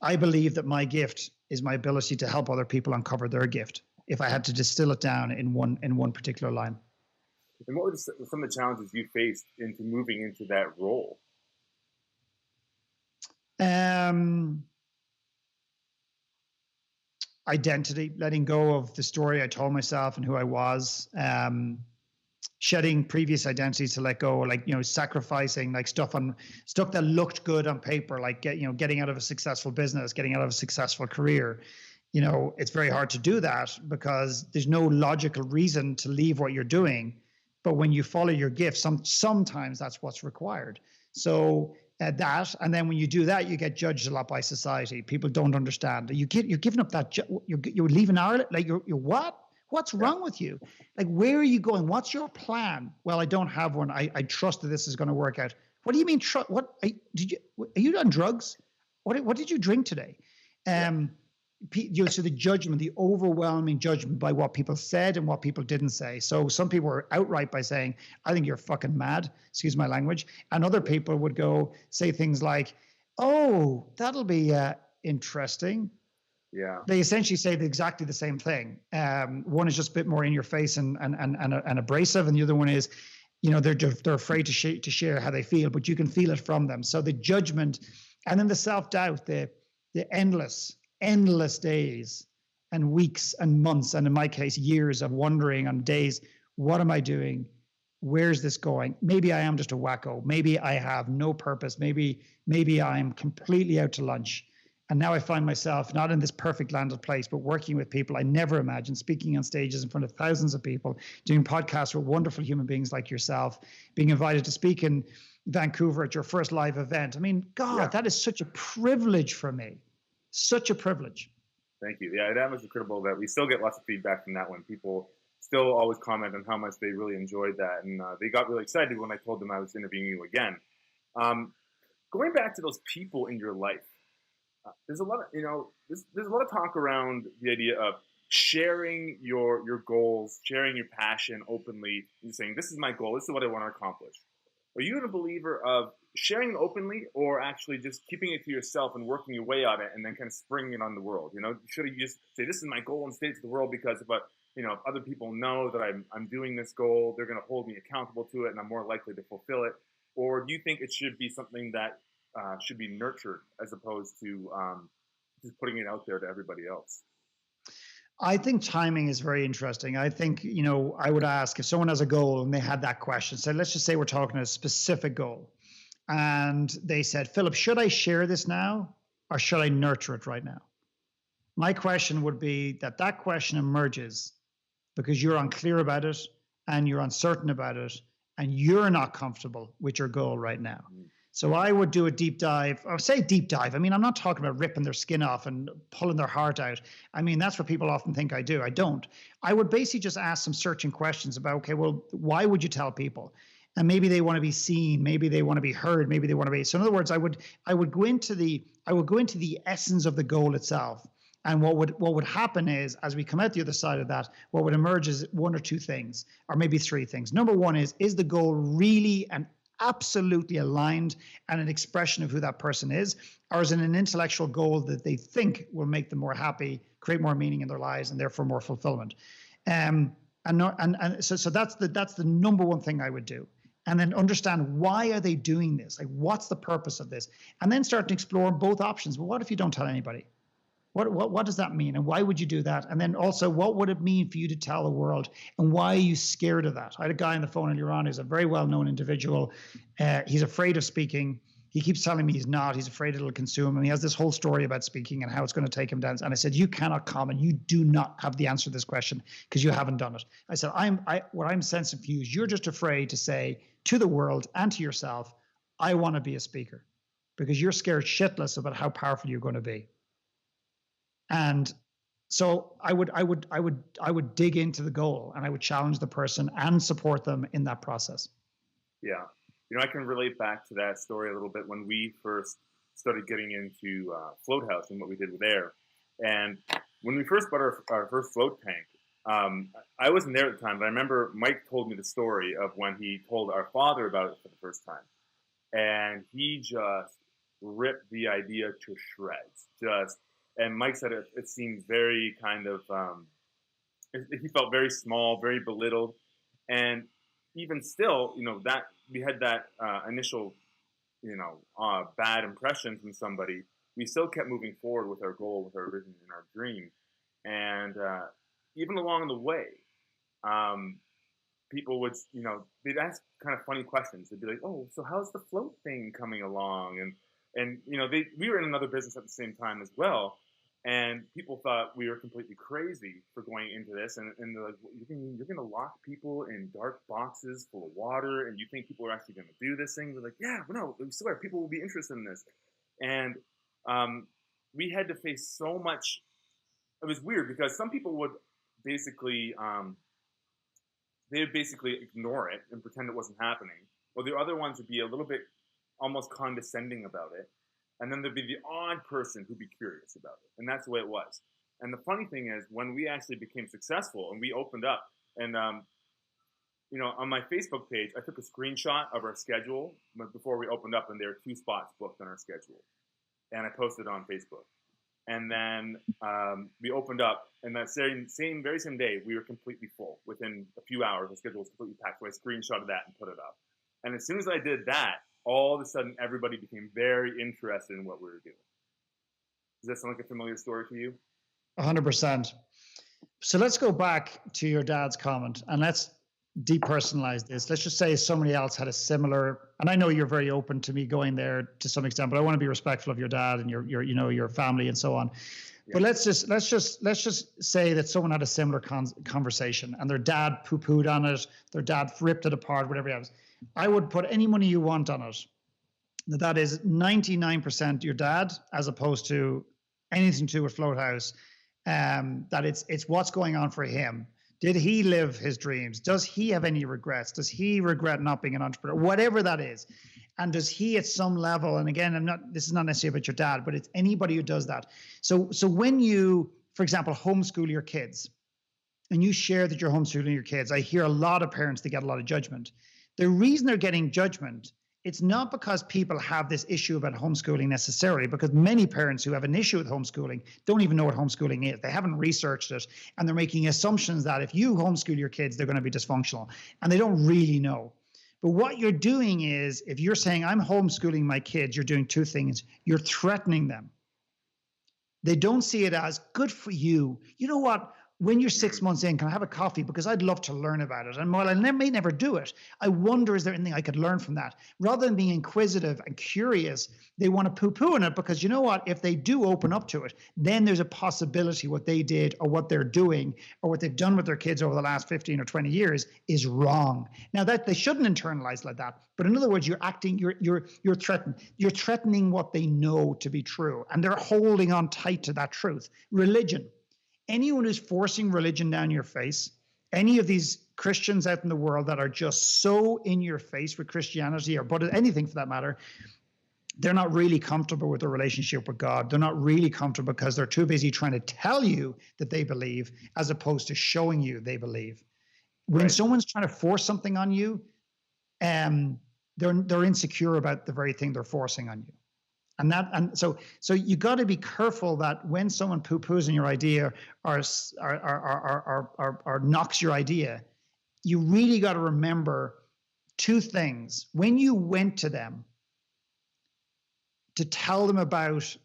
I believe that my gift is my ability to help other people uncover their gift, if I had to distill it down in one particular line. And what were some of the challenges you faced into moving into that role? Identity, letting go of the story I told myself and who I was, shedding previous identities to let go, like, sacrificing like stuff that looked good on paper, like getting out of a successful business, getting out of a successful career. It's very hard to do that because there's no logical reason to leave what you're doing. But when you follow your gift, sometimes that's what's required. So that, and then when you do that, you get judged a lot by society. People don't understand. You're giving up that. You're leaving Ireland. Like you're what? What's wrong with you? Like, where are you going? What's your plan? Well, I don't have one. I trust that this is going to work out. What do you mean? What are you on drugs? What did you drink today? So the judgment, the overwhelming judgment by what people said and what people didn't say. So some people were outright by saying, I think you're fucking mad, excuse my language. And other people would say things like, oh, that'll be interesting. Yeah. They essentially say exactly the same thing. One is just a bit more in your face and abrasive. And the other one is, they're afraid to share how they feel, but you can feel it from them. So the judgment, and then the self-doubt, the endless days and weeks and months, and in my case, years of wondering on days, what am I doing? Where's this going? Maybe I am just a wacko. Maybe I have no purpose. Maybe I'm completely out to lunch. And now I find myself not in this perfect landed place, but working with people I never imagined, speaking on stages in front of thousands of people, doing podcasts with wonderful human beings like yourself, being invited to speak in Vancouver at your first live event. I mean, God, that is such a privilege for me. Such a privilege. Thank you. Yeah, that was incredible. That we still get lots of feedback from that one. People still always comment on how much they really enjoyed that, and they got really excited when I told them I was interviewing you again. Going back to those people in your life, there's a lot of there's a lot of talk around the idea of sharing your goals, sharing your passion openly, and saying this is my goal, this is what I want to accomplish. Are you a believer of sharing openly, or actually just keeping it to yourself and working your way on it, and then kind of springing it on the world? Should you just say this is my goal and state it to the world because if other people know that I'm doing this goal, they're going to hold me accountable to it, and I'm more likely to fulfill it? Or do you think it should be something that should be nurtured as opposed to just putting it out there to everybody else? I think timing is very interesting. I think, I would ask if someone has a goal and they had that question. So let's just say we're talking a specific goal. And they said, Philip, should I share this now or should I nurture it right now? My question would be that question emerges because you're unclear about it and you're uncertain about it and you're not comfortable with your goal right now. So I would do a deep dive, or say deep dive. I mean, I'm not talking about ripping their skin off and pulling their heart out. I mean, that's what people often think I do. I don't. I would basically just ask some searching questions about, okay, well, why would you tell people? And maybe they want to be seen, maybe they want to be heard, maybe they want to be. So in other words, I would go into the essence of the goal itself. And what would happen is, as we come out the other side of that, what would emerge is one or two things, or maybe three things. Number one is the goal really and absolutely aligned and an expression of who that person is, or is it an intellectual goal that they think will make them more happy, create more meaning in their lives, and therefore more fulfillment? So that's the number one thing I would do. And then understand, why are they doing this? Like, what's the purpose of this? And then start to explore both options. Well, what if you don't tell anybody? What does that mean? And why would you do that? And then also, what would it mean for you to tell the world? And why are you scared of that? I had a guy on the phone earlier on who's a very well-known individual. He's afraid of speaking. He keeps telling me he's not. He's afraid it'll consume him. He has this whole story about speaking and how it's going to take him down. And I said, you cannot comment. You do not have the answer to this question because you haven't done it. I said, what I'm sensing for you is you're just afraid to say to the world and to yourself, I want to be a speaker, because you're scared shitless about how powerful you're going to be. And so I would dig into the goal, and I would challenge the person and support them in that process. Yeah. I can relate back to that story a little bit when we first started getting into Float House and what we did with air. And when we first bought our first float tank, I wasn't there at the time, but I remember Mike told me the story of when he told our father about it for the first time. And he just ripped the idea to shreds. And Mike said it seemed very kind of, he felt very small, very belittled. And even still, that we had that initial, bad impression from somebody, we still kept moving forward with our goal, with our vision and our dream. And even along the way, people would, they'd ask kind of funny questions. They'd be like, "Oh, so how's the float thing coming along?" And we were in another business at the same time as well. And people thought we were completely crazy for going into this. And they're like, you're going to lock people in dark boxes full of water, and you think people are actually going to do this thing? We're like, yeah, no, I swear, people will be interested in this. And we had to face so much. It was weird because some people would basically, ignore it and pretend it wasn't happening. Well, the other ones would be a little bit almost condescending about it. And then there'd be the odd person who'd be curious about it. And that's the way it was. And the funny thing is, when we actually became successful and we opened up, and, on my Facebook page, I took a screenshot of our schedule before we opened up, and there were 2 spots booked on our schedule. And I posted it on Facebook. And then we opened up, and that very same day, we were completely full. Within a few hours, the schedule was completely packed. So I screenshotted that and put it up. And as soon as I did that, all of a sudden, everybody became very interested in what we were doing. Does that sound like a familiar story to you? 100%. So let's go back to your dad's comment, and let's depersonalize this. Let's just say somebody else had a similar, and I know you're very open to me going there to some extent, but I want to be respectful of your dad and your family and so on. Yeah. But let's just say that someone had a similar conversation, and their dad poo-pooed on it, their dad ripped it apart, whatever else. I would put any money you want on it. That is 99% your dad, as opposed to anything to do with Float House. That it's what's going on for him. Did he live his dreams? Does he have any regrets? Does he regret not being an entrepreneur? Whatever that is. And does he at some level, and again, this is not necessarily about your dad, but it's anybody who does that. So when you, for example, homeschool your kids, and you share that you're homeschooling your kids, I hear a lot of parents that get a lot of judgment. The reason they're getting judgment, it's not because people have this issue about homeschooling necessarily, because many parents who have an issue with homeschooling don't even know what homeschooling is. They haven't researched it, and they're making assumptions that if you homeschool your kids, they're going to be dysfunctional, and they don't really know. But what you're doing is, if you're saying, I'm homeschooling my kids, you're doing 2 things. You're threatening them. They don't see it as good for you. You know what? When you're 6 months in, can I have a coffee? Because I'd love to learn about it. And while I may never do it, I wonder, is there anything I could learn from that? Rather than being inquisitive and curious, they want to poo-poo on it, because you know what? If they do open up to it, then there's a possibility what they did or what they're doing or what they've done with their kids over the last 15 or 20 years is wrong. Now, that they shouldn't internalize like that. But in other words, you're threatening. You're threatening what they know to be true. And they're holding on tight to that truth. Religion. Anyone who's forcing religion down your face, any of these Christians out in the world that are just so in your face with Christianity, or but anything for that matter, they're not really comfortable with their relationship with God. They're not really comfortable because they're too busy trying to tell you that they believe, as opposed to showing you they believe. When someone's trying to force something on you, they're insecure about the very thing they're forcing on you. And so you got to be careful that when someone poo-poos on your idea or knocks your idea, you really got to remember 2 things. When you went to them to tell them about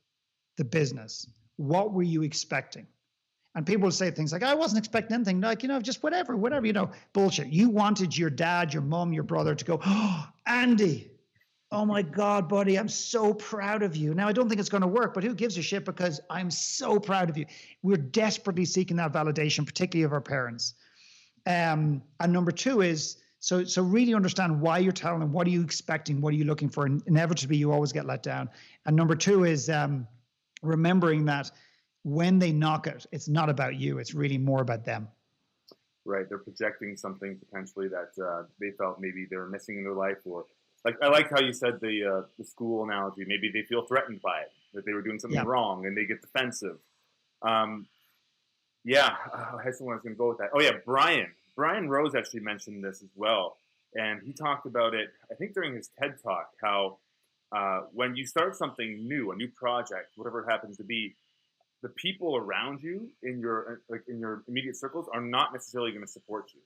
the business, what were you expecting? And people will say things like, I wasn't expecting anything, like, just whatever, bullshit. You wanted your dad, your mom, your brother to go, oh, Andy, oh my God, buddy, I'm so proud of you. Now, I don't think it's going to work, but who gives a shit, because I'm so proud of you. We're desperately seeking that validation, particularly of our parents. And number 2 is, so really understand why you're telling them, what are you expecting, what are you looking for? And inevitably, you always get let down. And number 2 is remembering that when they knock it, it's not about you. It's really more about them. Right. They're projecting something potentially that they felt maybe they were missing in their life, or like, I like how you said the school analogy. Maybe they feel threatened by it, that they were doing something wrong, and they get defensive. I had someone I was going to go with that. Oh yeah, Brian Rose actually mentioned this as well, and he talked about it, I think, during his TED Talk, how when you start something new, a new project, whatever it happens to be, the people around you in your immediate circles are not necessarily going to support you.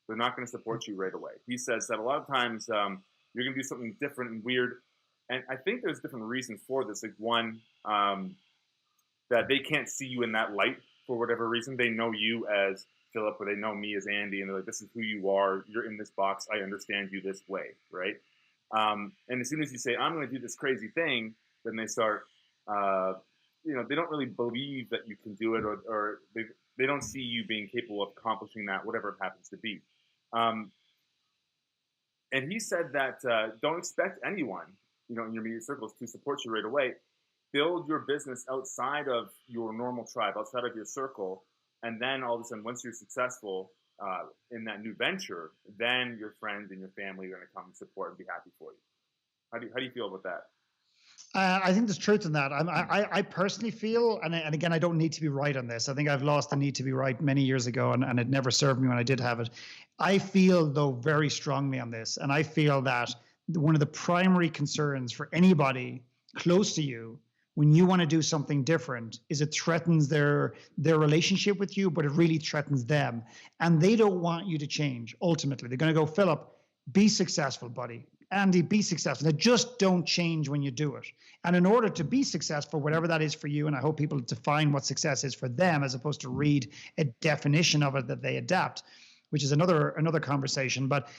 they're not going to support you right away. He says that a lot of times you're going to do something different and weird. And I think there's different reasons for this. Like one, that they can't see you in that light for whatever reason. They know you as Philip, or they know me as Andy, and they're like, this is who you are. You're in this box. I understand you this way, right? And as soon as you say, I'm going to do this crazy thing, then they start, they don't really believe that you can do it, or they don't see you being capable of accomplishing that, whatever it happens to be. And he said that don't expect anyone, in your immediate circles to support you right away. Build your business outside of your normal tribe, outside of your circle, and then all of a sudden, once you're successful in that new venture, then your friends and your family are going to come and support and be happy for you. How do you feel about that? I think there's truth in that. I personally feel, and again, I don't need to be right on this. I think I've lost the need to be right many years ago, and it never served me when I did have it. I feel, though, very strongly on this, and I feel that one of the primary concerns for anybody close to you when you want to do something different is it threatens their relationship with you, but it really threatens them. And they don't want you to change. Ultimately, they're going to go, Philip, be successful, buddy. Andy, be successful. Now, just don't change when you do it. And in order to be successful, whatever that is for you, and I hope people define what success is for them as opposed to read a definition of it that they adapt, which is another conversation. But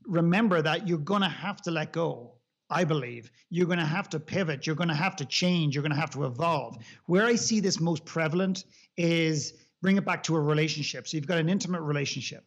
remember that you're going to have to let go. I believe you're going to have to pivot. You're going to have to change. You're going to have to evolve. Where I see this most prevalent is bring it back to a relationship. So you've got an intimate relationship.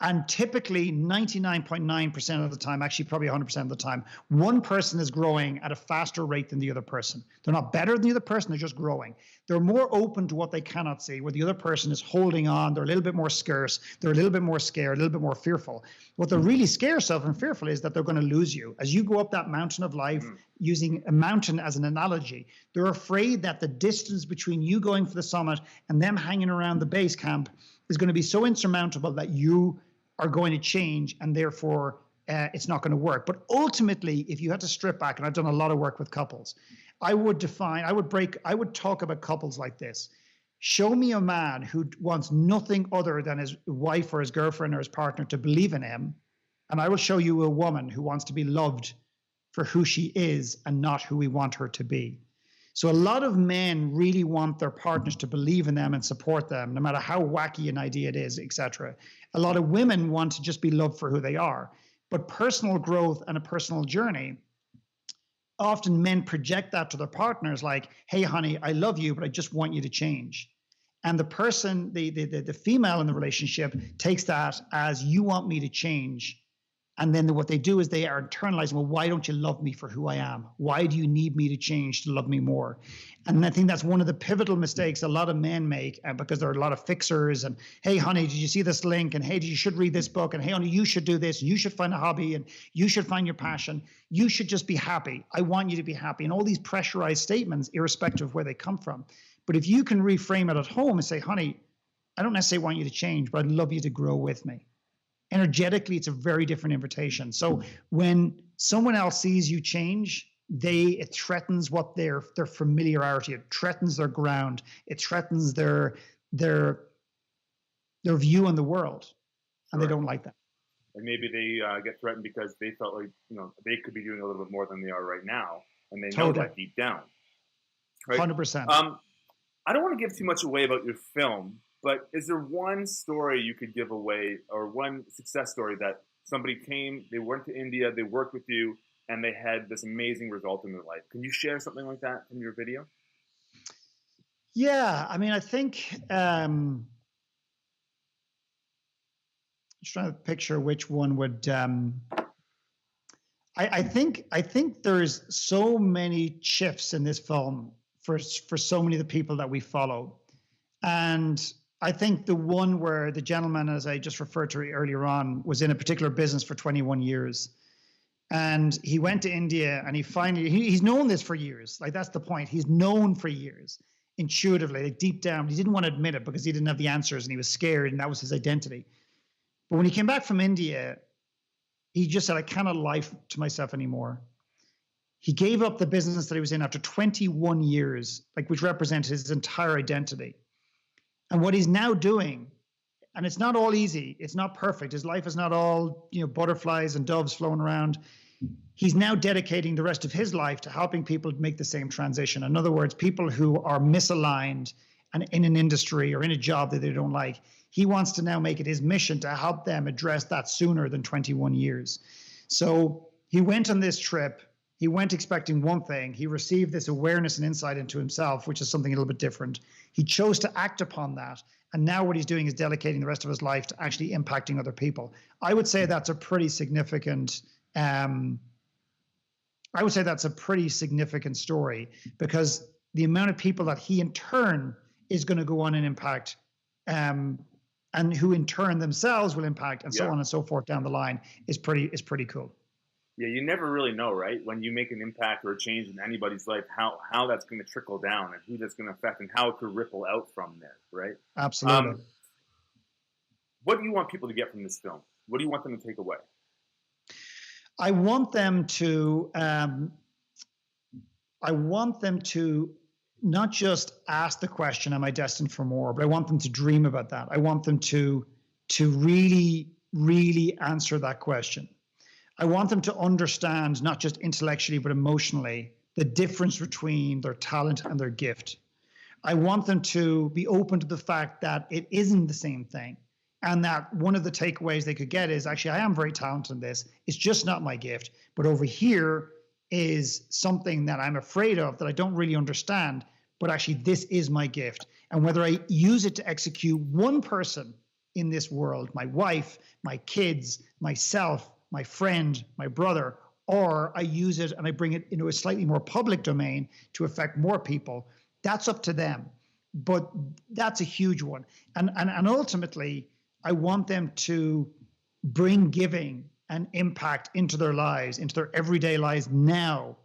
And typically 99.9% of the time, actually probably 100% of the time, one person is growing at a faster rate than the other person. They're not better than the other person, they're just growing. They're more open to what they cannot see, where the other person is holding on, they're a little bit more scarce, they're a little bit more scared, a little bit more fearful. What they're really scarce of and fearful is that they're going to lose you. As you go up that mountain of life, using a mountain as an analogy, they're afraid that the distance between you going for the summit and them hanging around the base camp is going to be so insurmountable that you are going to change, and therefore it's not going to work. But ultimately, if you had to strip back, and I've done a lot of work with couples, I would talk about couples like this. Show me a man who wants nothing other than his wife or his girlfriend or his partner to believe in him, and I will show you a woman who wants to be loved for who she is and not who we want her to be. So a lot of men really want their partners to believe in them and support them, no matter how wacky an idea it is, etc. A lot of women want to just be loved for who they are. But personal growth and a personal journey, often men project that to their partners like, hey, honey, I love you, but I just want you to change. And the person, the female in the relationship takes that as, you want me to change. And then what they do is they are internalizing, well, why don't you love me for who I am? Why do you need me to change to love me more? And I think that's one of the pivotal mistakes a lot of men make, because there are a lot of fixers and, hey, honey, did you see this link? And hey, you should read this book. And hey, honey, you should do this. And you should find a hobby. And you should find your passion. You should just be happy. I want you to be happy. And all these pressurized statements, irrespective of where they come from. But if you can reframe it at home and say, honey, I don't necessarily want you to change, but I'd love you to grow with me. Energetically, it's a very different invitation. So when someone else sees you change, it threatens what their familiarity, it threatens their ground, it threatens their view on the world, and they don't like that. And maybe they get threatened because they felt like they could be doing a little bit more than they are right now, and they know that deep down. Right? 100%. I don't want to give too much away about your film. But is there one story you could give away, or one success story that somebody came, they went to India, they worked with you, and they had this amazing result in their life? Can you share something like that from your video? Yeah, I mean, I think I'm just trying to picture which one would. I think there's so many shifts in this film for so many of the people that we follow, and I think the one where the gentleman, as I just referred to earlier on, was in a particular business for 21 years. And he went to India and he's known this for years. Like, that's the point. He's known for years, intuitively, like deep down. He didn't want to admit it because he didn't have the answers and he was scared, and that was his identity. But when he came back from India, he just said, I cannot lie to myself anymore. He gave up the business that he was in after 21 years, which represented his entire identity. And what he's now doing, and it's not all easy. It's not perfect. His life is not all, butterflies and doves flowing around. He's now dedicating the rest of his life to helping people make the same transition. In other words, people who are misaligned and in an industry or in a job that they don't like, he wants to now make it his mission to help them address that sooner than 21 years. So he went on this trip. He went expecting one thing. He received this awareness and insight into himself, which is something a little bit different. He chose to act upon that. And now what he's doing is dedicating the rest of his life to actually impacting other people. I would say that's a pretty significant story, because the amount of people that he in turn is going to go on and impact, and who in turn themselves will impact, and so on and so forth down the line is pretty cool. Yeah, you never really know, right? When you make an impact or a change in anybody's life, how that's going to trickle down and who that's going to affect and how it could ripple out from there, right? Absolutely. What do you want people to get from this film? What do you want them to take away? I want them to not just ask the question, am I destined for more? But I want them to dream about that. I want them to really, really answer that question. I want them to understand, not just intellectually, but emotionally, the difference between their talent and their gift. I want them to be open to the fact that it isn't the same thing. And that one of the takeaways they could get is, actually, I am very talented in this. It's just not my gift. But over here is something that I'm afraid of, that I don't really understand. But actually, this is my gift. And whether I use it to execute one person in this world, my wife, my kids, myself, my friend, my brother, or I use it and I bring it into a slightly more public domain to affect more people, that's up to them. But that's a huge one. And ultimately, I want them to bring giving and impact into their lives, into their everyday lives now,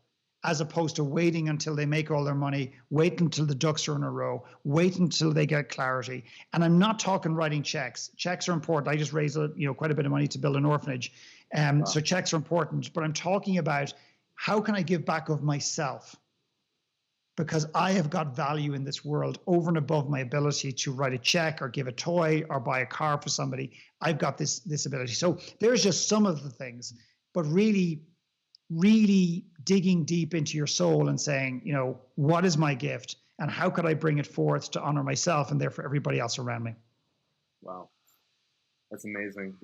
as opposed to waiting until they make all their money, wait until the ducks are in a row, wait until they get clarity. And I'm not talking writing checks. Checks are important. I just raised quite a bit of money to build an orphanage. So checks are important, but I'm talking about, how can I give back of myself? Because I have got value in this world over and above my ability to write a check or give a toy or buy a car for somebody. I've got this ability. So there's just some of the things, but really, really digging deep into your soul and saying, what is my gift and how could I bring it forth to honor myself and therefore everybody else around me? Wow. That's amazing.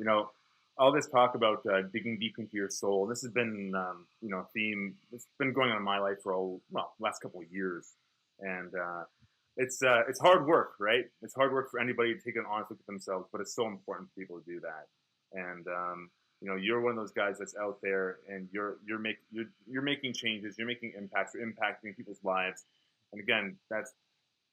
All this talk about digging deep into your soul, this has been, a theme that's been going on in my life for last couple of years. And it's hard work, right? It's hard work for anybody to take an honest look at themselves, but it's so important for people to do that. And, you're one of those guys that's out there and you're making changes, you're making impacts, you're impacting people's lives. And again, that's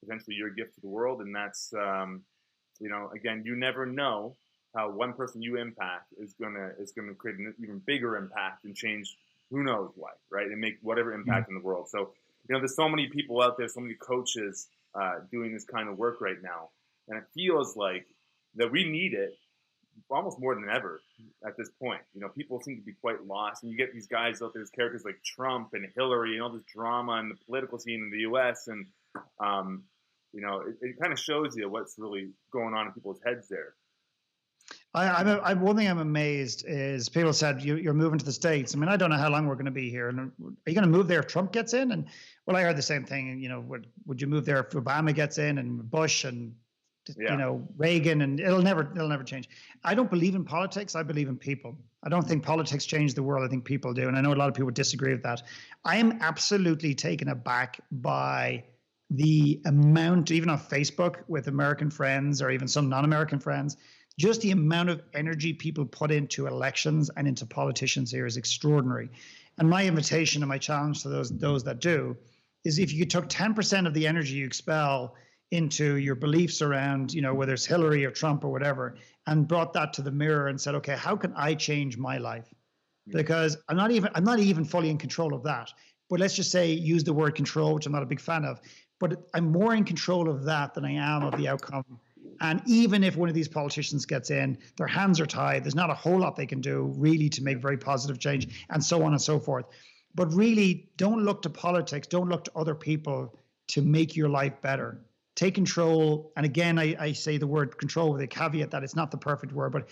potentially your gift to the world. And that's, again, you never know how one person you impact is gonna create an even bigger impact and change who knows what, right? And make whatever impact in the world. So, there's so many people out there, so many coaches doing this kind of work right now. And it feels like that we need it almost more than ever at this point. People seem to be quite lost. And you get these guys out there, these characters like Trump and Hillary and all this drama in the political scene in the U.S. And, it kind of shows you what's really going on in people's heads there. One thing I'm amazed is people said you're moving to the States. I mean, I don't know how long we're going to be here. And are you going to move there if Trump gets in? And well, I heard the same thing. Would you move there if Obama gets in and Bush and Reagan? And it'll never change. I don't believe in politics. I believe in people. I don't think politics change the world. I think people do. And I know a lot of people disagree with that. I am absolutely taken aback by the amount, even on Facebook with American friends or even some non-American friends. Just the amount of energy people put into elections and into politicians here is extraordinary. And my invitation and my challenge to those that do is, if you took 10% of the energy you expel into your beliefs around, whether it's Hillary or Trump or whatever, and brought that to the mirror and said, okay, how can I change my life? Because I'm not even fully in control of that. But let's just say, use the word control, which I'm not a big fan of, but I'm more in control of that than I am of the outcome. And even if one of these politicians gets in, their hands are tied. There's not a whole lot they can do really to make very positive change, and so on and so forth. But really, don't look to politics. Don't look to other people to make your life better. take control. And again, I say the word control with a caveat that it's not the perfect word, but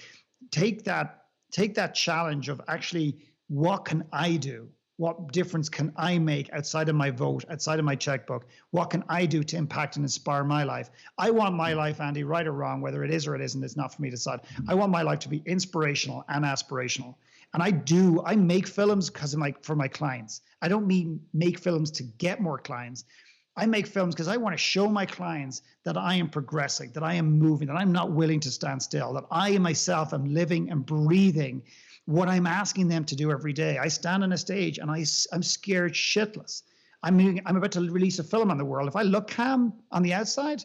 take that challenge of actually, what can I do? What difference can I make outside of my vote, outside of my checkbook? What can I do to impact and inspire my life? I want my life, Andy, right or wrong, whether it is or it isn't, it's not for me to decide. I want my life to be inspirational and aspirational. And I make films for my clients. I don't mean make films to get more clients. I make films because I want to show my clients that I am progressing, that I am moving, that I'm not willing to stand still, that I myself am living and breathing what I'm asking them to do every day. I stand on a stage and I'm scared shitless. I'm about to release a film on the world. If I look calm on the outside,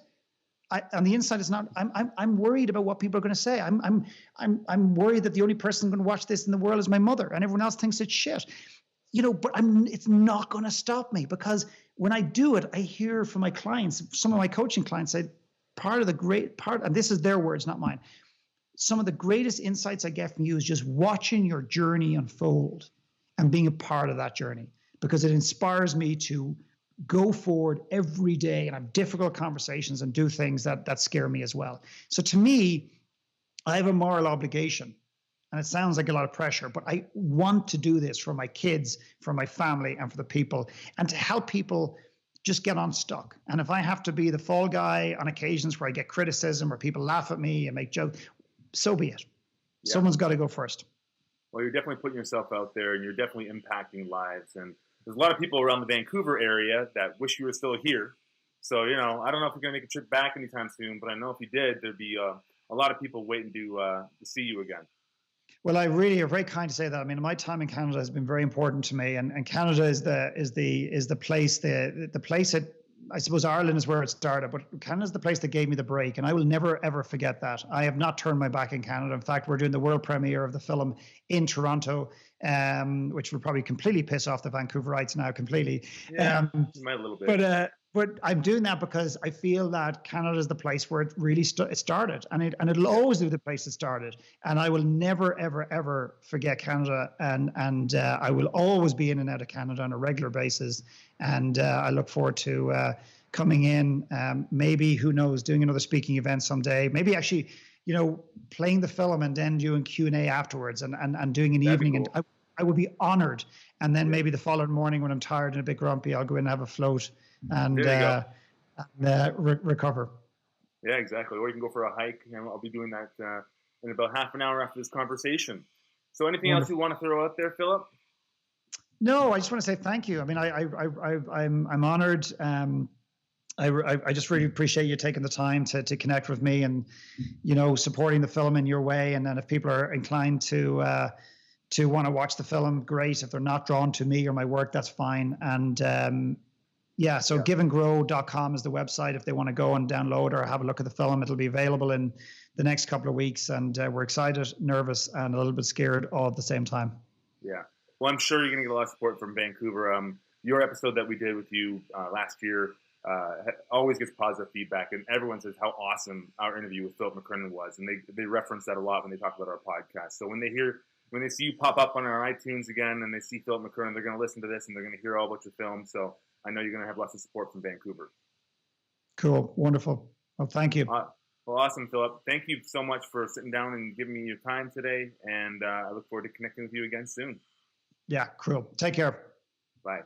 on the inside, it's not. I'm worried about what people are going to say. I'm worried that the only person going to watch this in the world is my mother, and everyone else thinks it's shit. But it's not going to stop me, because when I do it, I hear from my clients, some of my coaching clients say, and this is their words, not mine. Some of the greatest insights I get from you is just watching your journey unfold and being a part of that journey, because it inspires me to go forward every day and have difficult conversations and do things that scare me as well. So to me, I have a moral obligation, and it sounds like a lot of pressure, but I want to do this for my kids, for my family, and for the people, and to help people just get unstuck. And if I have to be the fall guy on occasions where I get criticism or people laugh at me and make jokes, so be it. Yeah. Someone's got to go first. Well, you're definitely putting yourself out there, and you're definitely impacting lives. And there's a lot of people around the Vancouver area that wish you were still here. So, I don't know if you're going to make a trip back anytime soon, but I know if you did, there'd be a lot of people waiting to see you again. Well, you're very kind to say that. I mean, my time in Canada has been very important to me, and Canada is the place that, I suppose Ireland is where it started, but Canada is the place that gave me the break, and I will never, ever forget that. I have not turned my back in Canada. In fact, we're doing the world premiere of the film in Toronto, which will probably completely piss off the Vancouverites now completely. Yeah, might a little bit. But I'm doing that because I feel that Canada is the place where it really started, and it'll always be the place it started. And I will never, ever, ever forget Canada, and I will always be in and out of Canada on a regular basis. And I look forward to coming in, maybe, who knows, doing another speaking event someday. Maybe actually, playing the film and then doing Q&A afterwards, and doing an evening. Cool. And I would be honored. And then maybe the following morning, when I'm tired and a bit grumpy, I'll go in and have a float and recover. Yeah, exactly. Or you can go for a hike. I'll be doing that in about half an hour after this conversation. So anything else you want to throw out there, Philip? No, I just want to say thank you. I mean, I'm honored. I just really appreciate you taking the time to connect with me, and supporting the film in your way. And then if people are inclined to want to watch the film, great. If they're not drawn to me or my work, that's fine. And giveandgrow.com is the website if they want to go and download or have a look at the film. It'll be available in the next couple of weeks, and we're excited, nervous, and a little bit scared all at the same time. Yeah. Well, I'm sure you're going to get a lot of support from Vancouver. Your episode that we did with you last year always gets positive feedback, and everyone says how awesome our interview with Philip McKernan was, and they reference that a lot when they talk about our podcast. So when they see you pop up on our iTunes again, and they see Philip McKernan, they're going to listen to this, and they're going to hear all about your film. So I know you're going to have lots of support from Vancouver. Cool. Wonderful. Well, thank you. Well, awesome, Philip. Thank you so much for sitting down and giving me your time today, and I look forward to connecting with you again soon. Yeah, cool. Take care. Bye.